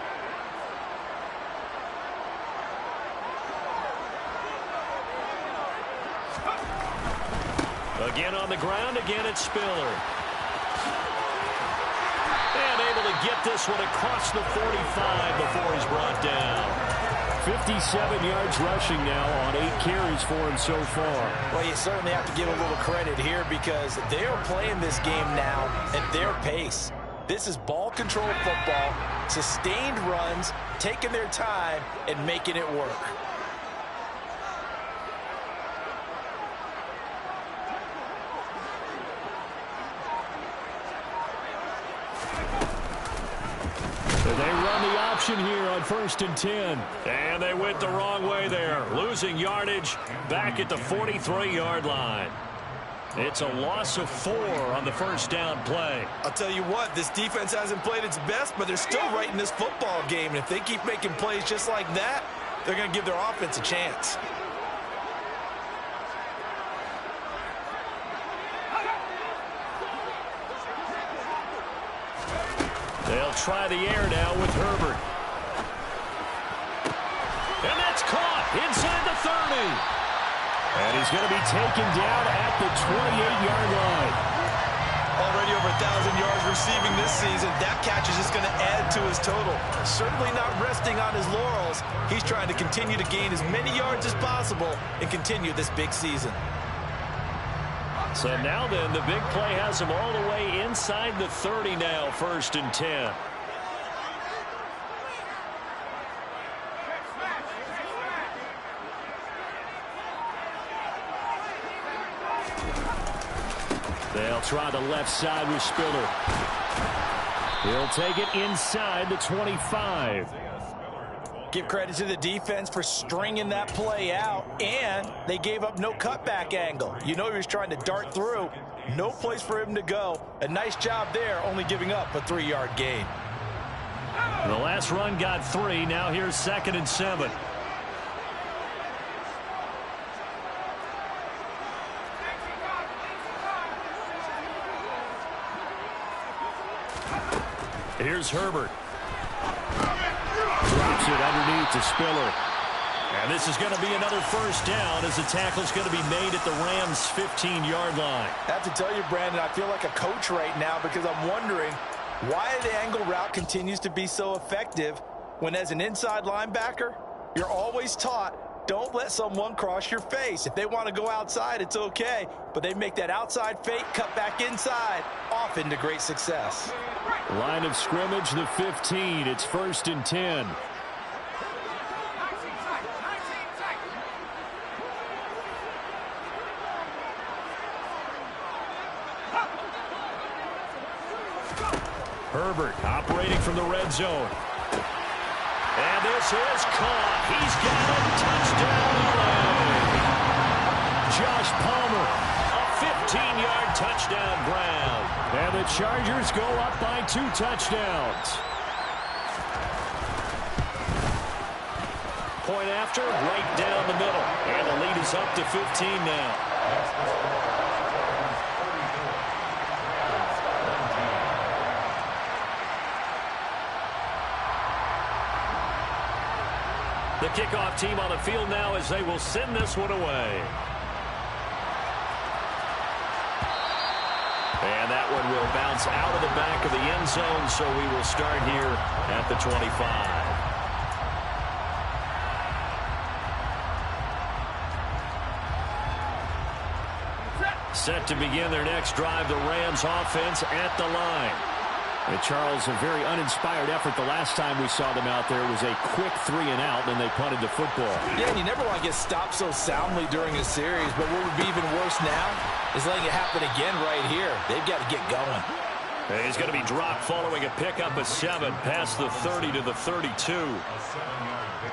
Again on the ground, again it's Spiller. And able to get this one across the 45 before he's brought down. 57 yards rushing now on 8 carries for him so far. Well, you certainly have to give a little credit here because they're playing this game now at their pace. This is ball control football, sustained runs, taking their time and making it work. They run the option here on 1st and 10. And they went the wrong way there. Losing yardage back at the 43-yard line. It's a loss of 4 on the first down play. I'll tell you what, this defense hasn't played its best, but they're still right in this football game. And if they keep making plays just like that, they're going to give their offense a chance. They'll try the air now with Herbert. And that's caught inside the 30. And he's going to be taken down at the 28-yard line. Already over 1,000 yards receiving this season. That catch is just going to add to his total. Certainly not resting on his laurels. He's trying to continue to gain as many yards as possible and continue this big season. So now then, the big play has him all the way inside the 30 now, 1st and 10. They'll try the left side with Spiller. He'll take it inside the 25. Give credit to the defense for stringing that play out, and they gave up no cutback angle. You know he was trying to dart through. No place for him to go. A nice job there, only giving up a 3-yard gain. The last run got 3. Now here's 2nd and 7. Here's Herbert. Drops it underneath to Spiller. And this is going to be another first down as the tackle's going to be made at the Rams' 15-yard line. I have to tell you, Brandon, I feel like a coach right now because I'm wondering why the angle route continues to be so effective when, as an inside linebacker, you're always taught, don't let someone cross your face. If they want to go outside, it's okay. But they make that outside fake, cut back inside, often to great success. Line of scrimmage, the 15. It's 1st and 10. Herbert operating from the red zone. And this is caught. He's got a touchdown. Josh Palmer, a 15-yard touchdown Brown. And the Chargers go up by 2 touchdowns. Point after, right down the middle. And the lead is up to 15 now. The kickoff team on the field now as they will send this one away. And that one will bounce out of the back of the end zone, so we will start here at the 25. Set to begin their next drive, the Rams offense at the line. And Charles, a very uninspired effort the last time we saw them out there. It was a quick 3-and-out, and they punted the football. Yeah, and you never want to get stopped so soundly during a series, but what would be even worse now is letting it happen again right here. They've got to get going. And he's going to be dropped following a pickup of 7 past the 30 to the 32.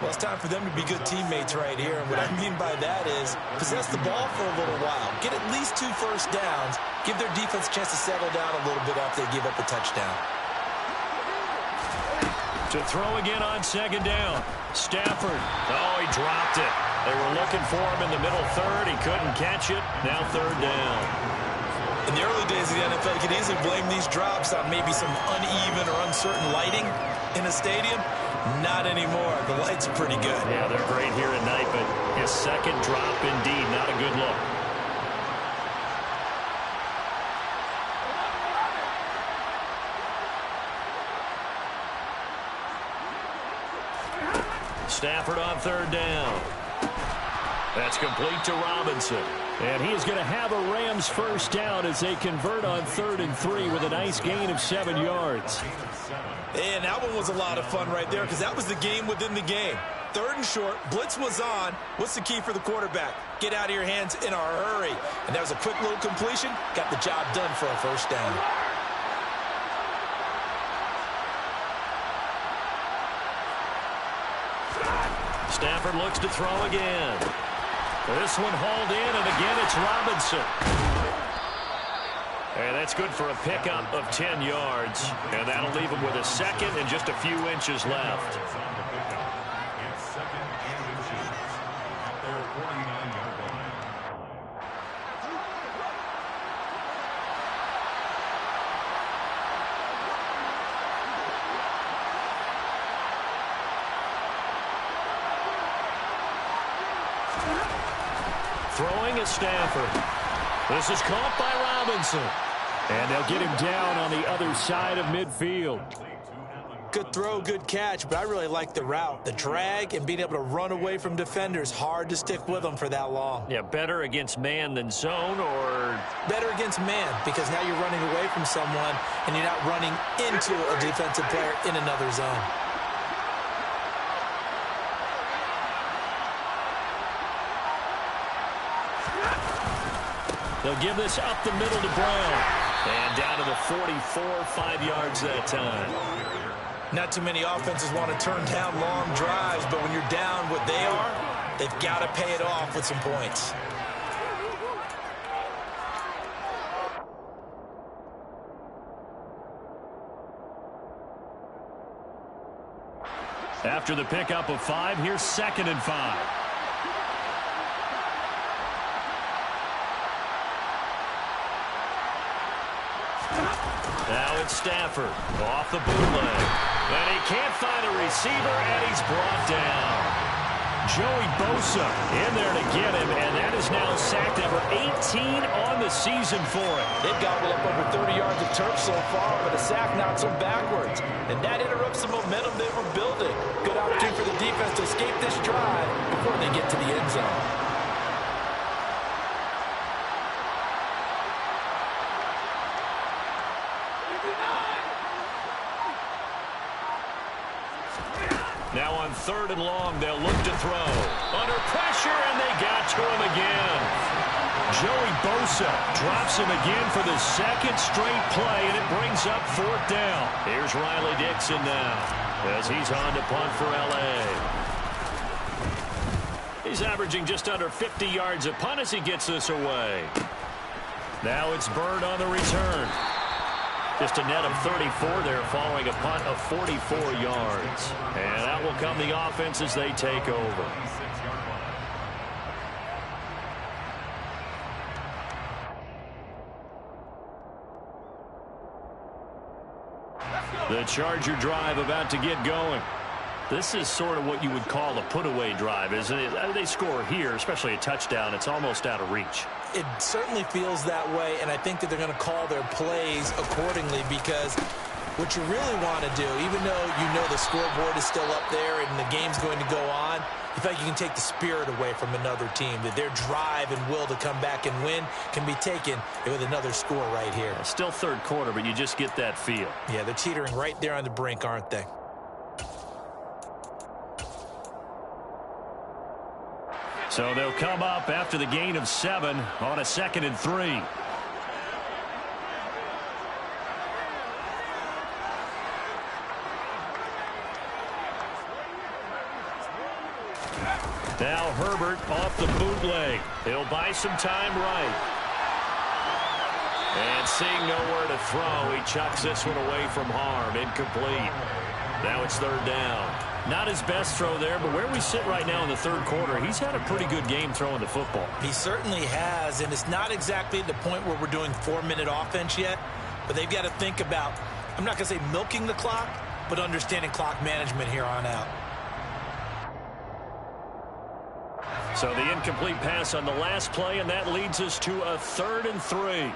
Well, it's time for them to be good teammates right here, and what I mean by that is possess the ball for a little while, get at least 2 first downs, give their defense a chance to settle down a little bit after they give up a touchdown. To throw again on 2nd down. Stafford. Oh, he dropped it. They were looking for him in the middle third. He couldn't catch it. Now 3rd down. In the early days of the NFL, you could easily blame these drops on maybe some uneven or uncertain lighting in a stadium. Not anymore. The lights are pretty good. Yeah, they're great here at night, but his 2nd drop, indeed, not a good look. Stafford on 3rd down. That's complete to Robinson. And he is going to have a Rams first down as they convert on 3rd and 3 with a nice gain of 7 yards. And that one was a lot of fun right there because that was the game within the game. 3rd and short, blitz was on. What's the key for the quarterback? Get out of your hands in a hurry. And that was a quick little completion. Got the job done for a first down. Stafford looks to throw again. This one hauled in, and again it's Robinson. And that's good for a pickup of 10 yards. And that'll leave him with a 2nd and just a few inches left. Throwing is Stafford. This is caught by Robinson. And they'll get him down on the other side of midfield. Good throw, good catch, but I really like the route. The drag and being able to run away from defenders, hard to stick with them for that long. Yeah, better against man than zone, or better against man, because now you're running away from someone and you're not running into a defensive player in another zone. They'll give this up the middle to Brown. And down to the 44, 5 yards that time. Not too many offenses want to turn down long drives, but when you're down what they are, they've got to pay it off with some points. After the pickup of 5, here's 2nd and 5. Now it's Stafford off the bootleg. And he can't find a receiver, and he's brought down. Joey Bosa in there to get him, and that is now sack number 18 on the season for him. They've gobbled up over 30 yards of turf so far, but a sack knocks them backwards. And that interrupts the momentum they were building. Good opportunity for the defense to escape this drive before they get to the end zone. Now on 3rd and long, they'll look to throw. Under pressure, and they got to him again. Joey Bosa drops him again for the second straight play, and it brings up 4th down. Here's Riley Dixon now as he's on to punt for L.A. He's averaging just under 50 yards a punt as he gets this away. Now it's Bird on the return. Just a net of 34 there following a punt of 44 yards. And out will come the offense as they take over. The Charger drive about to get going. This is sort of what you would call a put-away drive, isn't it? They score here, especially a touchdown. It's almost out of reach. It certainly feels that way, and I think that they're going to call their plays accordingly, because what you really want to do, even though you know the scoreboard is still up there and the game's going to go on, you feel like you can take the spirit away from another team, that their drive and will to come back and win can be taken with another score right here. Still 3rd quarter, but you just get that feel. Yeah, they're teetering right there on the brink, aren't they? So they'll come up after the gain of 7 on a 2nd and 3. Now Herbert off the bootleg. He'll buy some time right. And seeing nowhere to throw, he chucks this one away from harm. Incomplete. Now it's 3rd down. Not his best throw there, but where we sit right now in the 3rd quarter, he's had a pretty good game throwing the football. He certainly has, and it's not exactly at the point where we're doing 4-minute offense yet, but they've got to think about, I'm not going to say milking the clock, but understanding clock management here on out. So the incomplete pass on the last play, and that leads us to a 3rd and 3.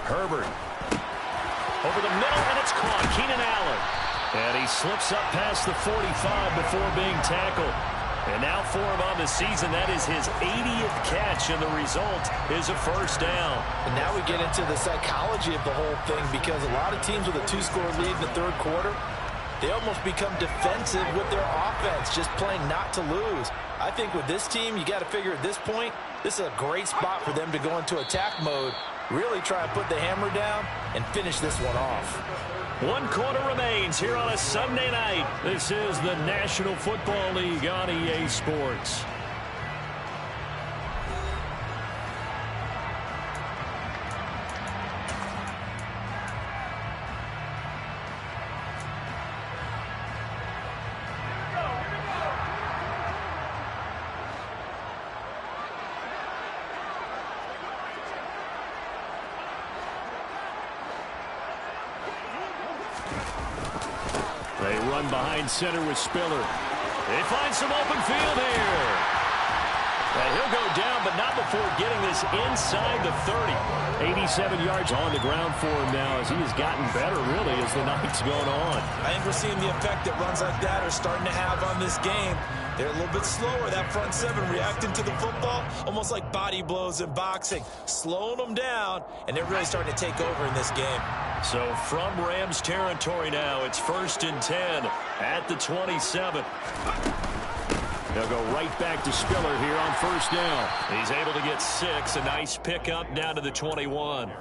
Herbert over the middle, and it's caught. Keenan Allen. And he slips up past the 45 before being tackled. And now for him on the season, that is his 80th catch, and the result is a 1st down. And now we get into the psychology of the whole thing, because a lot of teams with a 2-score lead in the 3rd quarter, they almost become defensive with their offense, just playing not to lose. I think with this team, you got to figure at this point, this is a great spot for them to go into attack mode, really try and put the hammer down and finish this one off. 1 quarter remains here on a Sunday night. This is the National Football League on EA Sports. They run behind center with Spiller. They find some open field here. And he'll go down, but not before getting this inside the 30. 87 yards on the ground for him now, as he has gotten better, really, as the night's going on. I think we're seeing the effect that runs like that are starting to have on this game. They're a little bit slower, that front 7, reacting to the football, almost like body blows in boxing, slowing them down, and they're really starting to take over in this game. So from Rams territory now, it's 1st and 10 at the 27. They'll go right back to Spiller here on 1st down. He's able to get 6, a nice pickup down to the 21.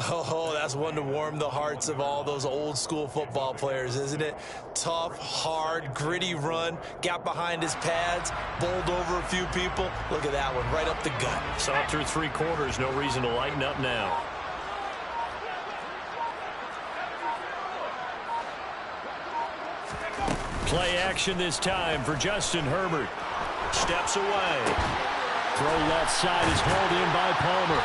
Oh, that's one to warm the hearts of all those old school football players, isn't it? Tough, hard, gritty run, got behind his pads, bowled over a few people. Look at that one, right up the gut. Saw through 3 quarters, no reason to lighten up now. Play action this time for Justin Herbert. Steps away. Throw left side is hauled in by Palmer.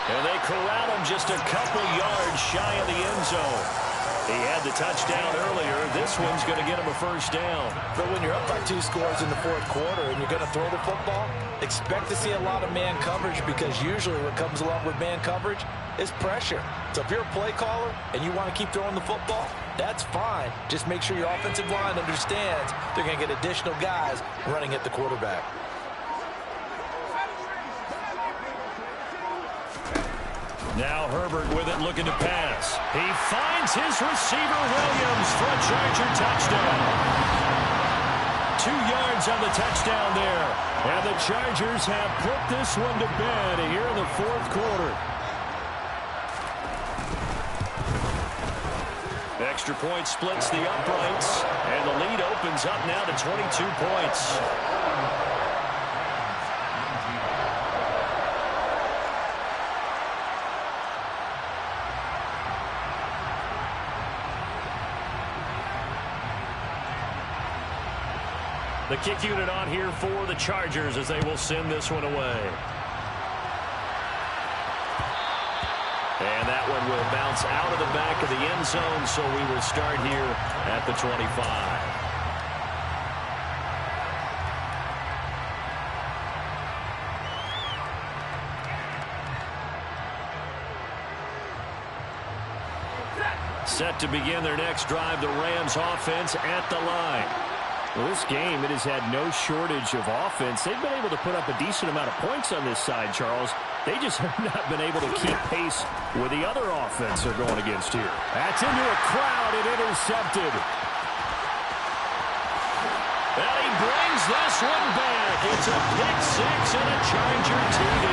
And they corral him just a couple yards shy of the end zone. He had the touchdown earlier. This one's going to get him a first down. But when you're up by 2 scores in the fourth quarter and you're going to throw the football, expect to see a lot of man coverage, because usually what comes along with man coverage is pressure. So if you're a play caller and you want to keep throwing the football, that's fine. Just make sure your offensive line understands they're going to get additional guys running at the quarterback. Now Herbert with it, looking to pass. He finds his receiver, Williams, for a Charger touchdown. 2 yards on the touchdown there. And the Chargers have put this one to bed here in the fourth quarter. Extra point splits the uprights, and the lead opens up now to 22 points. The kick unit on here for the Chargers as they will send this one away. And that one will bounce out of the back of the end zone, so we will start here at the 25. Set to begin their next drive, the Rams offense at the line. Well, this game, it has had no shortage of offense. They've been able to put up a decent amount of points on this side, Charles. They just have not been able to keep pace with the other offense they're going against here. That's into a crowd and intercepted. And he brings this one back. It's a pick six and a Charger TD.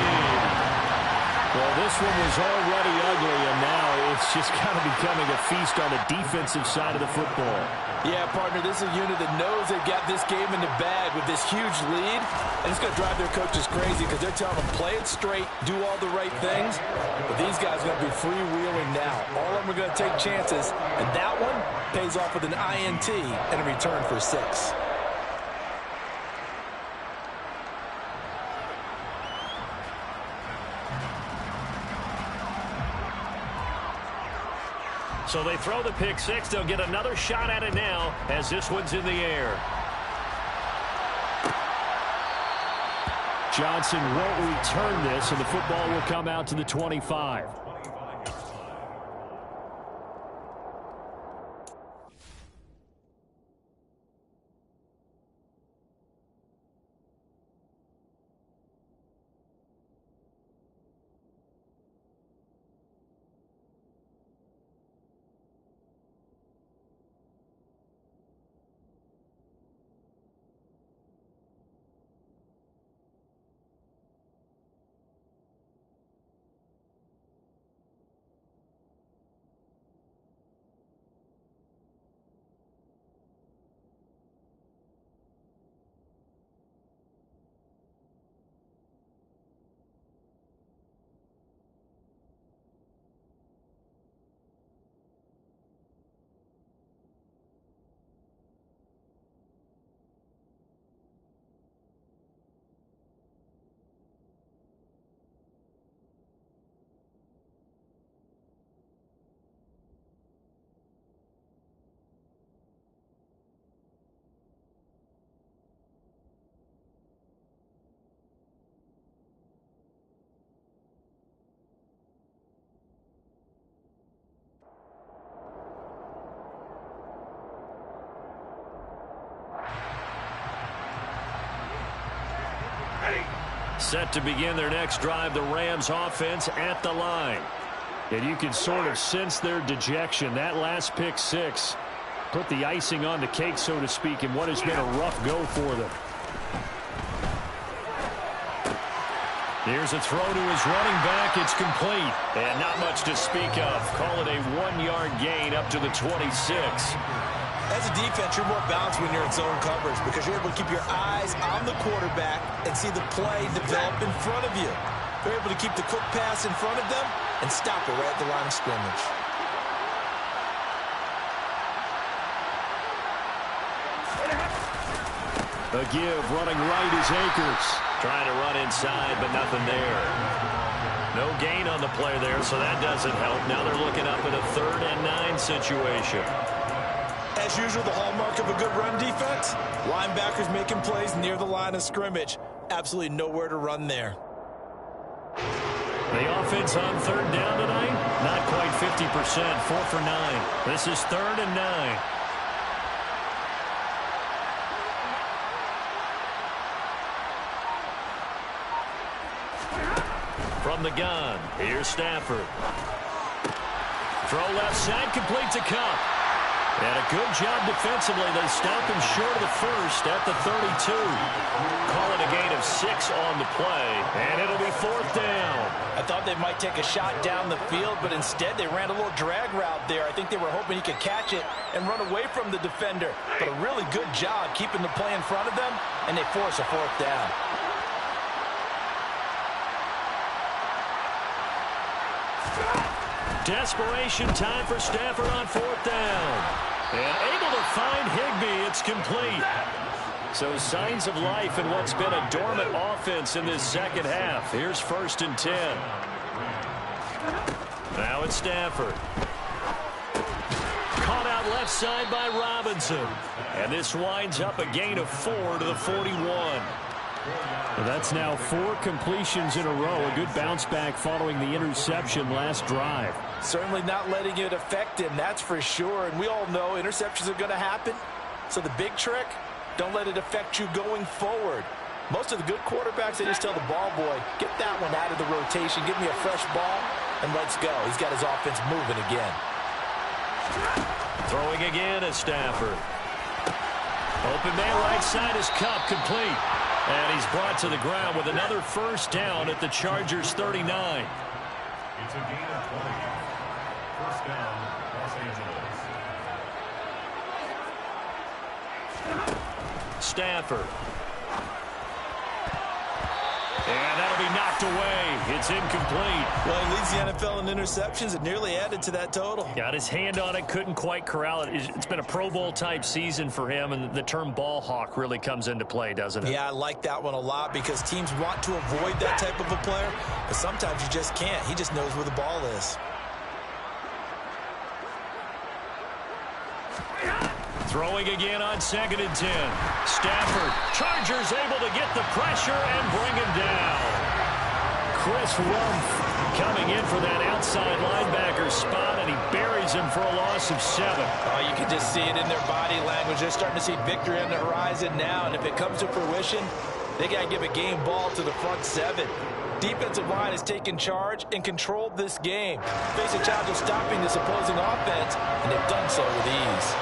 Well, this one was already ugly, and now it's just kind of becoming a feast on the defensive side of the football. Yeah, partner, this is a unit that knows they've got this game in the bag with this huge lead, and it's going to drive their coaches crazy because they're telling them play it straight, do all the right things. But these guys are going to be freewheeling now. All of them are going to take chances, and that one pays off with an INT and a return for 6. So they throw the pick six. They'll get another shot at it now as this one's in the air. Johnson won't return this, and the football will come out to the 25. Set to begin their next drive, the Rams offense at the line. And you can sort of sense their dejection. That last pick six put the icing on the cake, so to speak, in what has been a rough go for them. Here's a throw to his running back. It's complete. And not much to speak of. Call it a 1-yard gain up to the 26. As a defense, you're more balanced when you're in zone coverage because you're able to keep your eyes on the quarterback and see the play develop in front of you. You're able to keep the quick pass in front of them and stop it right at the line of scrimmage. A give running right is Akers. Trying to run inside, but nothing there. No gain on the play there, so that doesn't help. Now they're looking up in a 3rd and 9 situation. As usual, the hallmark of a good run defense, linebackers making plays near the line of scrimmage. Absolutely nowhere to run there. The offense on 3rd down tonight, not quite 50%, 4 for 9. This is 3rd and 9. From the gun, here's Stafford. Throw left side, complete to Kupp. And a good job defensively. They stop him short of the first at the 32. Call it a gain of 6 on the play, and it'll be 4th down. I thought they might take a shot down the field, but instead they ran a little drag route there. I think they were hoping he could catch it and run away from the defender. But a really good job keeping the play in front of them, and they force a 4th down. Desperation time for Stafford on 4th down. And able to find Higbee. It's complete. So signs of life in what's been a dormant offense in this second half. Here's 1st and 10. Now it's Stafford. Caught out left side by Robinson. And this winds up a gain of 4 to the 41. Well, that's now 4 completions in a row. A good bounce back following the interception last drive. Certainly not letting it affect him, that's for sure. And we all know interceptions are going to happen. So the big trick, don't let it affect you going forward. Most of the good quarterbacks, they just tell the ball boy, get that one out of the rotation, give me a fresh ball, and let's go. He's got his offense moving again. Throwing again is Stafford. Open man right side is Kupp, complete. And he's brought to the ground with another 1st down at the Chargers 39. It's a gain of 20. 1st down, Los Angeles. Stafford. And that'll be knocked away. It's incomplete. Well, he leads the NFL in interceptions and nearly added to that total. Got his hand on it, couldn't quite corral it. It's been a Pro Bowl type season for him, and the term ball hawk really comes into play, doesn't it? Yeah, I like that one a lot because teams want to avoid that type of a player, but sometimes you just can't. He just knows where the ball is. Throwing again on 2nd and 10. Stafford, Chargers able to get the pressure and bring him down. Chris Rumph coming in for that outside linebacker spot, and he buries him for a loss of 7. Oh, you can just see it in their body language. They're starting to see victory on the horizon now, and if it comes to fruition, they got to give a game ball to the front 7. Defensive line has taken charge and controlled this game. Face a challenge of stopping this opposing offense, and they've done so with ease.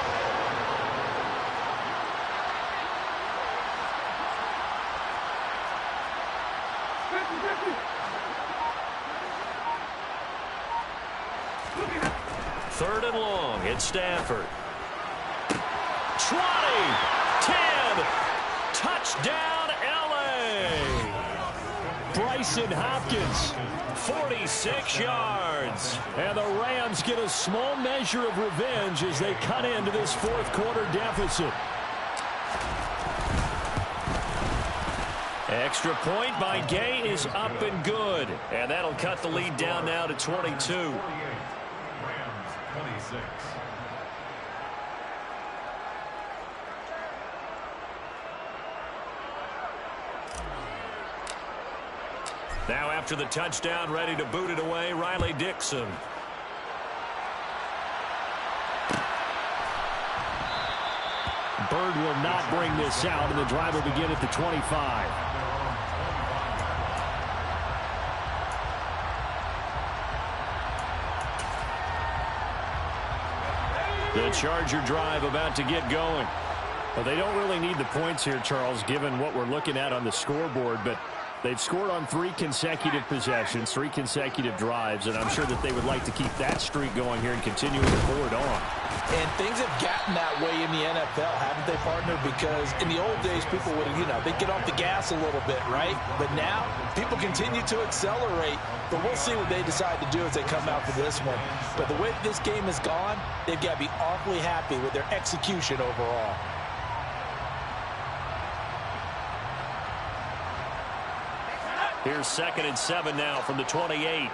Third and long, it's Stafford. 20, 10, touchdown LA. Bryson Hopkins, 46 yards. And the Rams get a small measure of revenge as they cut into this 4th quarter deficit. Extra point by Gay is up and good. And that'll cut the lead down now to 22. Rams 26. Now after the touchdown, ready to boot it away, Riley Dixon. Bird will not bring this out, and the drive will begin at the 25. The Charger drive about to get going. Well, they don't really need the points here, Charles, given what we're looking at on the scoreboard, but they've scored on 3 consecutive possessions, 3 consecutive drives, and I'm sure that they would like to keep that streak going here and continue to forward on. And things have gotten that way in the NFL, haven't they, partner? Because in the old days, people would, they'd get off the gas a little bit, right? But now, people continue to accelerate. But we'll see what they decide to do as they come out for this one. But the way this game has gone, they've got to be awfully happy with their execution overall. Here's 2nd and 7 now from the 28.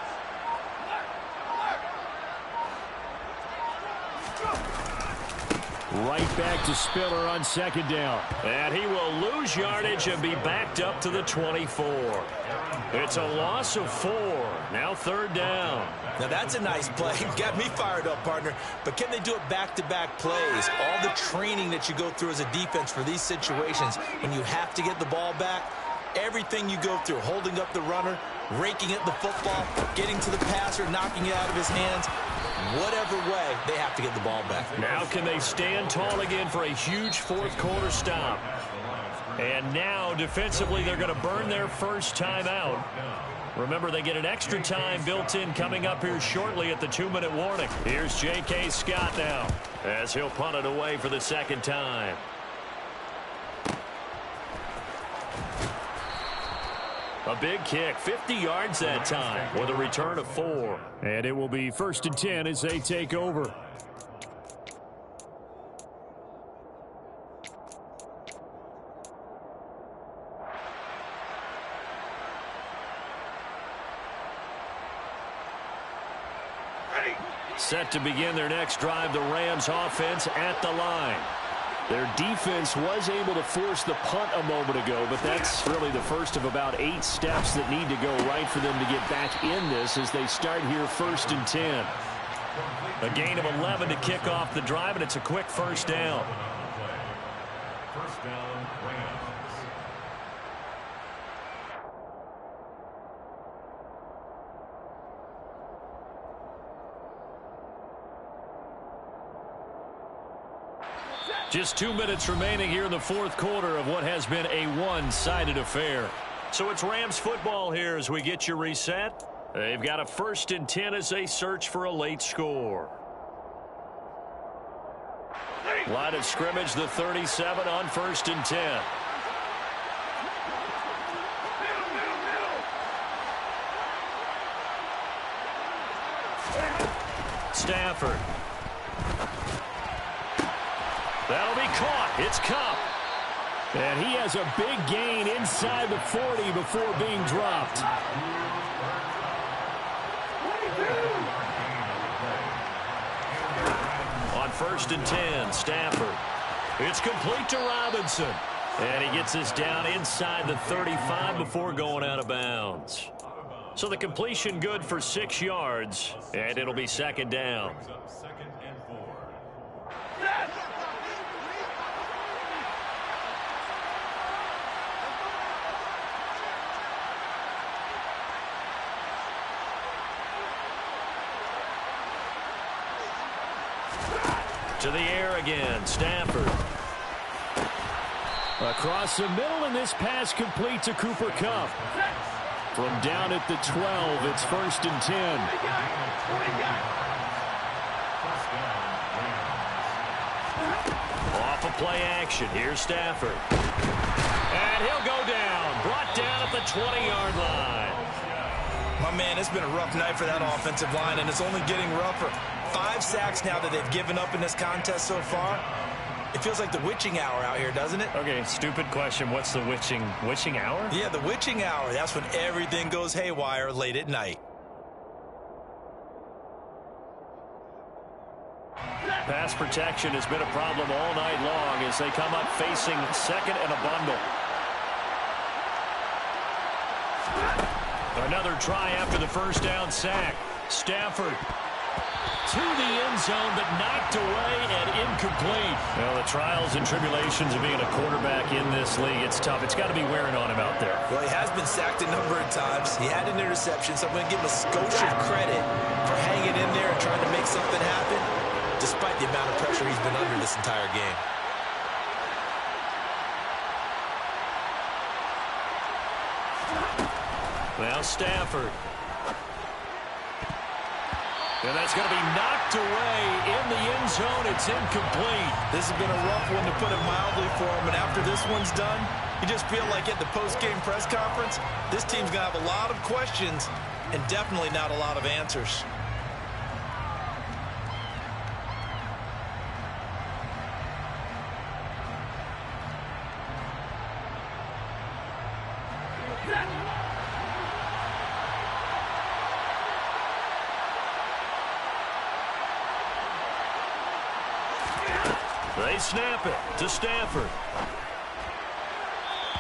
Right back to Spiller on 2nd down. And he will lose yardage and be backed up to the 24. It's a loss of 4. Now 3rd down. Now that's a nice play. Got me fired up, partner. But can they do it back-to-back plays? All the training that you go through as a defense for these situations, when you have to get the ball back, everything you go through, holding up the runner, raking at the football, getting to the passer, knocking it out of his hands, whatever way, they have to get the ball back. Now can they stand tall again for a huge 4th quarter stop? And now, defensively, they're going to burn their first time out. Remember, they get an extra time built in coming up here shortly at the 2-minute warning. Here's J.K. Scott now as he'll punt it away for the 2nd time. A big kick, 50 yards that time with a return of 4. And it will be 1st and 10 as they take over. Set to begin their next drive, the Rams offense at the line. Their defense was able to force the punt a moment ago, but that's really the first of about 8 steps that need to go right for them to get back in this as they start here 1st and 10. A gain of 11 to kick off the drive, and it's a quick 1st down. 1st down, Rams. Just 2 minutes remaining here in the 4th quarter of what has been a one-sided affair. So it's Rams football here as we get you reset. They've got a 1st and 10 as they search for a late score. Line of scrimmage, the 37 on 1st and 10. Stafford. That'll be caught. It's Kupp. And he has a big gain inside the 40 before being dropped. On 1st and 10, Stafford. It's complete to Robinson. And he gets this down inside the 35 before going out of bounds. So the completion good for 6 yards, and it'll be 2nd down. 2nd and 4. To the air again, Stafford. Across the middle, and this pass complete to Cooper Kupp. From down at the 12, it's 1st and 10. Off of play action, here's Stafford. And he'll go down, brought down at the 20-yard line. My man, it's been a rough night for that offensive line, and it's only getting rougher. 5 sacks now that they've given up in this contest so far. It feels like the witching hour out here, doesn't it? Okay, stupid question. What's the witching hour? Yeah, the witching hour. That's when everything goes haywire late at night. Pass protection has been a problem all night long as they come up facing 2nd and a bundle. Another try after the 1st down sack. Stafford to the end zone, but knocked away and incomplete. Well, the trials and tribulations of being a quarterback in this league, it's tough. It's got to be wearing on him out there. Well, he has been sacked a number of times. He had an interception, so I'm going to give him a skosh of credit for hanging in there and trying to make something happen, despite the amount of pressure he's been under this entire game. Now Stafford. And that's going to be knocked away in the end zone. It's incomplete. This has been a rough one, to put it mildly, for him. And after this one's done, you just feel like at the post-game press conference, this team's going to have a lot of questions and definitely not a lot of answers. They snap it to Stafford.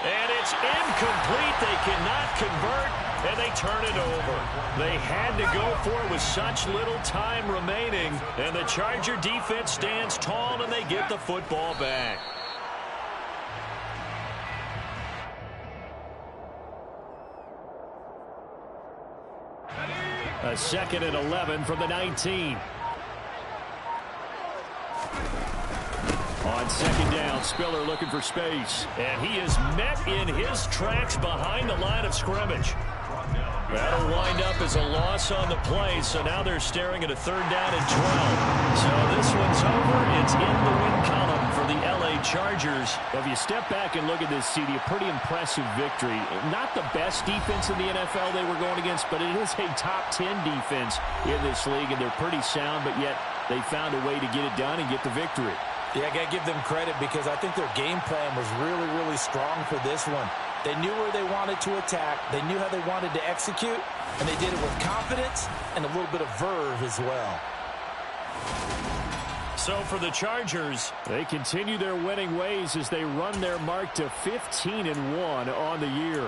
And it's incomplete. They cannot convert, and they turn it over. They had to go for it with such little time remaining, and the Charger defense stands tall, and they get the football back. A 2nd and 11 from the 19. On 2nd down, Spiller looking for space. And he is met in his tracks behind the line of scrimmage. That'll wind up as a loss on the play, so now they're staring at a 3rd down and 12. So this one's over. It's in the win column for the L.A. Chargers. Well, if you step back and look at this, CD, a pretty impressive victory. Not the best defense in the NFL they were going against, but it is a top 10 defense in this league, and they're pretty sound, but yet they found a way to get it done and get the victory. Yeah, I got to give them credit because I think their game plan was really, really strong for this one. They knew where they wanted to attack. They knew how they wanted to execute, and they did it with confidence and a little bit of verve as well. So for the Chargers, they continue their winning ways as they run their mark to 15-1 on the year.